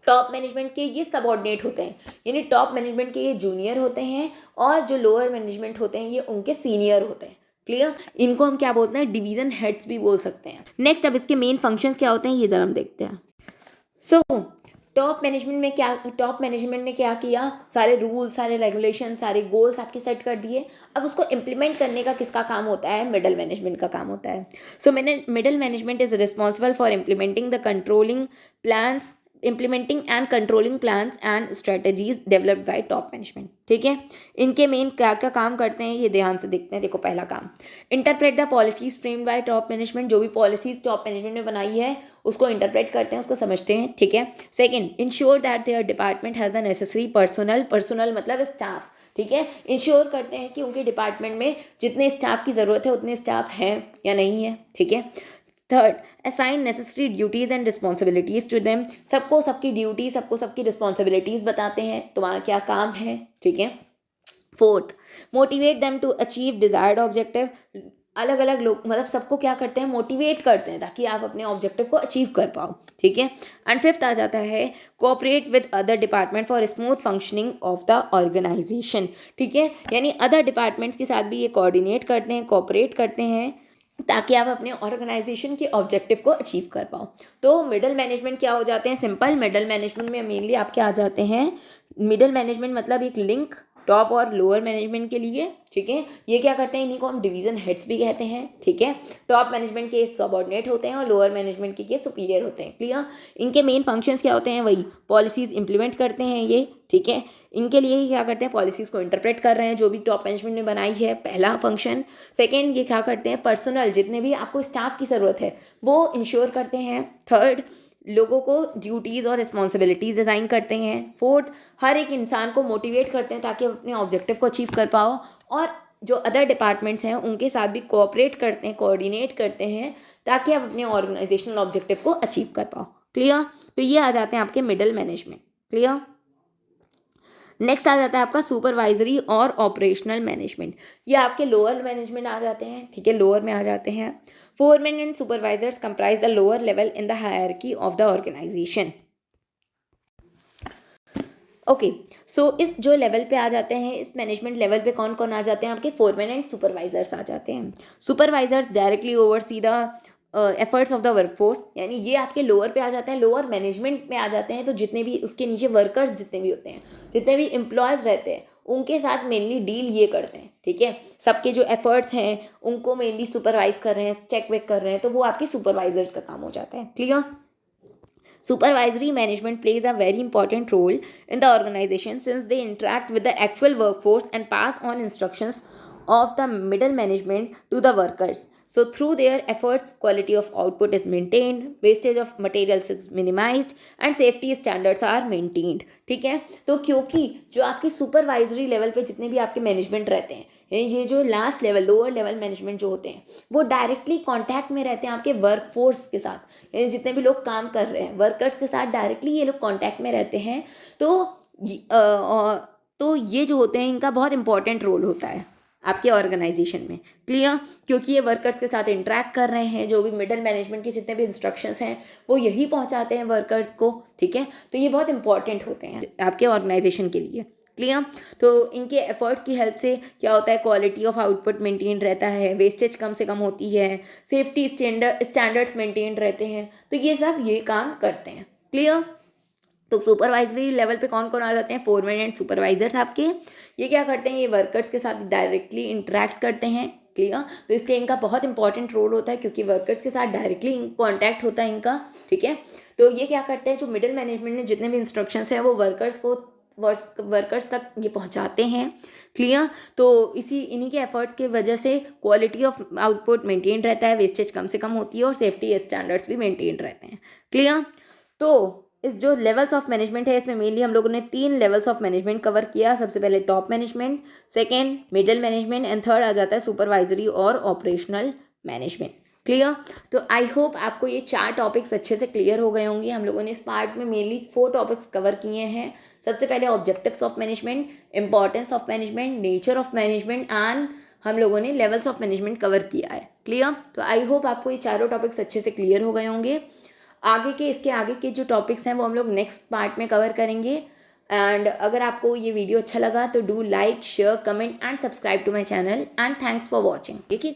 टॉप मैनेजमेंट के ये सबऑर्डिनेट होते हैं, यानी टॉप मैनेजमेंट के ये जूनियर होते हैं, और जो लोअर मैनेजमेंट होते हैं ये उनके सीनियर होते हैं. क्लियर. इनको हम क्या बोलते हैं, डिवीजन हेड्स भी बोल सकते हैं. नेक्स्ट, अब इसके मेन फंक्शंस क्या होते हैं ये जरा हम देखते हैं. सो टॉप मैनेजमेंट ने क्या किया, सारे रूल, सारे रेगुलेशन, सारे गोल्स आपके सेट कर दिए. अब उसको इम्प्लीमेंट करने का किसका काम होता है, मिडल मैनेजमेंट का काम होता है. So middle management is responsible for implementing the controlling plans, implementing and controlling plans and strategies developed by top management. ठीक है. इनके मेन क्या क्या काम करते हैं ये ध्यान से देखते हैं. देखो, पहला काम, interpret the policies framed bye top management. जो भी पॉलिसीज टॉप मैनेजमेंट ने बनाई है उसको इंटरप्रेट करते हैं, उसको समझते हैं. ठीक है. Second, ensure that there department has the necessary personal मतलब स्टाफ. ठीक है. इंश्योर करते हैं कि उनके डिपार्टमेंट में जितने स्टाफ की ज़रूरत है उतने स्टाफ हैं या नहीं है. ठीक है. Third, assign necessary duties and responsibilities to them. सबको सबकी ड्यूटी, सबको सबकी रिस्पॉन्सिबिलिटीज़ बताते हैं, तुम्हारा क्या काम है. ठीक है. Fourth, motivate them to achieve desired objective. अलग अलग लोग मतलब सबको क्या करते हैं, मोटिवेट करते हैं ताकि आप अपने ऑब्जेक्टिव को अचीव कर पाओ. ठीक है. एंड फिफ्थ आ जाता है, cooperate with other department for smooth functioning of the organisation. ठीक है. यानी अदर डिपार्टमेंट्स के साथ भी ये कोऑर्डिनेट करते हैं, कोऑपरेट करते हैं ताकि आप अपने ऑर्गेनाइजेशन के ऑब्जेक्टिव को अचीव कर पाओ. तो मिडल मैनेजमेंट क्या हो जाते हैं, सिंपल. मिडल मैनेजमेंट में मेनली आपके आ जाते हैं, मिडल मैनेजमेंट मतलब एक लिंक टॉप और लोअर मैनेजमेंट के लिए. ठीक है. ये क्या करते हैं, इन्हीं को हम डिवीजन हेड्स भी कहते हैं. ठीक है. टॉप मैनेजमेंट के सबऑर्डिनेट होते हैं और लोअर मैनेजमेंट के सुपीरियर होते हैं. क्लियर. इनके मेन फंक्शंस क्या होते हैं, वही पॉलिसीज इंप्लीमेंट करते हैं ये. ठीक है. इनके लिए ही क्या करते हैं, पॉलिसीज़ को इंटरप्रेट कर रहे हैं जो भी टॉप मैनेजमेंट ने बनाई है, पहला फंक्शन. सेकेंड, ये क्या करते हैं, पर्सनल जितने भी आपको स्टाफ की ज़रूरत है वो इंश्योर करते हैं. थर्ड, लोगों को ड्यूटीज़ और रिस्पॉन्सिबिलिटीज़ डिज़ाइन करते हैं. फोर्थ, हर एक इंसान को मोटिवेट करते हैं ताकि अपने ऑब्जेक्टिव को अचीव कर पाओ. और जो अदर डिपार्टमेंट्स हैं उनके साथ भी कोऑपरेट करते हैं, कोऑर्डिनेट करते हैं ताकि आप अपने ऑर्गेनाइजेशनल ऑब्जेक्टिव को अचीव कर पाओ. क्लियर. तो ये आ जाते हैं आपके मिडल मैनेजमेंट. क्लियर. नेक्स्ट आ जाता है आपका सुपरवाइजरी और ऑपरेशनल मैनेजमेंट. ये आपके लोअर मैनेजमेंट आ जाते हैं. ठीक है. लोअर में आ जाते हैं. Foreman and supervisors comprise the lower level in the hierarchy of the organisation. Okay, so इस जो लेवल पे आ जाते हैं, इस मैनेजमेंट लेवल पे कौन कौन आ जाते हैं, आपके फोरमैन एंड सुपरवाइजर्स आ जाते हैं। Supervisors directly oversee the efforts of the workforce, यानी ये आपके लोअर पे आ जाते हैं, लोअर मैनेजमेंट में आ जाते हैं। तो जितने भी उसके नीचे वर्कर्स जितने भी होते हैं, जितने भी एम्प्लॉयज़ रहते हैं, उनके साथ मेनली डील ये करते हैं, ठीक है। सबके जो एफर्ट्स हैं उनको मेनली सुपरवाइज कर रहे हैं, चेक वेक कर रहे हैं, तो वो आपके सुपरवाइजर्स का काम हो जाता है। Clear? Supervisory management plays a very important role in the organization since they interact with the actual workforce and pass on instructions of the middle management to the workers. So, through their efforts, quality of output is maintained, wastage of materials is minimized, and safety standards are maintained. ठीक है, तो क्योंकि जो आपके supervisory level पे जितने भी आपके मैनेजमेंट रहते हैं, ये जो last level, lower level management जो होते हैं, वो डायरेक्टली कांटेक्ट में रहते हैं आपके वर्कफोर्स के साथ, यानी जितने भी लोग काम कर रहे हैं वर्कर्स के साथ डायरेक्टली ये लोग कांटेक्ट में रहते हैं। तो ये जो होते हैं इनका बहुत इंपॉर्टेंट रोल होता है आपके ऑर्गेनाइजेशन में। क्लियर? क्योंकि ये वर्कर्स के साथ इंटरेक्ट कर रहे हैं, जो भी मिडिल मैनेजमेंट के जितने भी इंस्ट्रक्शंस हैं वो यही पहुंचाते हैं वर्कर्स को, ठीक है। तो ये बहुत इंपॉर्टेंट होते हैं आपके ऑर्गेनाइजेशन के लिए। क्लियर? तो इनके एफर्ट्स की हेल्प से क्या होता है, क्वालिटी ऑफ आउटपुट मेंटेन रहता है, वेस्टेज कम से कम होती है, सेफ्टी स्टैंडर्ड्स मेंटेन रहते हैं। तो ये सब ये काम करते हैं। क्लियर? तो सुपरवाइजरी लेवल पे कौन कौन आ जाते हैं, फोरमैन एंड सुपरवाइजर्स आपके। ये क्या करते हैं, ये वर्कर्स के साथ डायरेक्टली इंटरेक्ट करते हैं। क्लियर? तो इसलिए इनका बहुत इंपॉर्टेंट रोल होता है क्योंकि वर्कर्स के साथ डायरेक्टली कॉन्टैक्ट होता है इनका, ठीक है। तो ये क्या करते हैं, जो मिडिल मैनेजमेंट में जितने भी इंस्ट्रक्शंस हैं वो वर्कर्स तक ये पहुंचाते हैं। क्लियर? तो इन्हीं के एफर्ट्स की वजह से क्वालिटी ऑफ आउटपुट मेंटेन रहता है, वेस्टेज कम से कम होती है और सेफ्टी स्टैंडर्ड्स भी मेंटेन रहते हैं। क्लियर? तो इस जो लेवल्स ऑफ मैनेजमेंट है इसमें मेनली हम लोगों ने 3 लेवल्स ऑफ मैनेजमेंट कवर किया। सबसे पहले top management, second middle management and third आ जाता है सुपरवाइजरी और ऑपरेशनल मैनेजमेंट। क्लियर? तो आई होप आपको ये 4 टॉपिक्स अच्छे से क्लियर हो गए होंगे। हम लोगों ने इस पार्ट में मेनली 4 टॉपिक्स कवर किए हैं। सबसे पहले objectives of management, importance of management, nature of management and हम लोगों ने लेवल्स ऑफ मैनेजमेंट कवर किया है। क्लियर? तो आई होप आपको ये चारों टॉपिक्स अच्छे से क्लियर हो गए होंगे। इसके आगे के जो टॉपिक्स हैं वो हम लोग नेक्स्ट पार्ट में कवर करेंगे। एंड अगर आपको ये वीडियो अच्छा लगा तो do like, share, comment and subscribe to my channel and thanks for watching. ठीक है।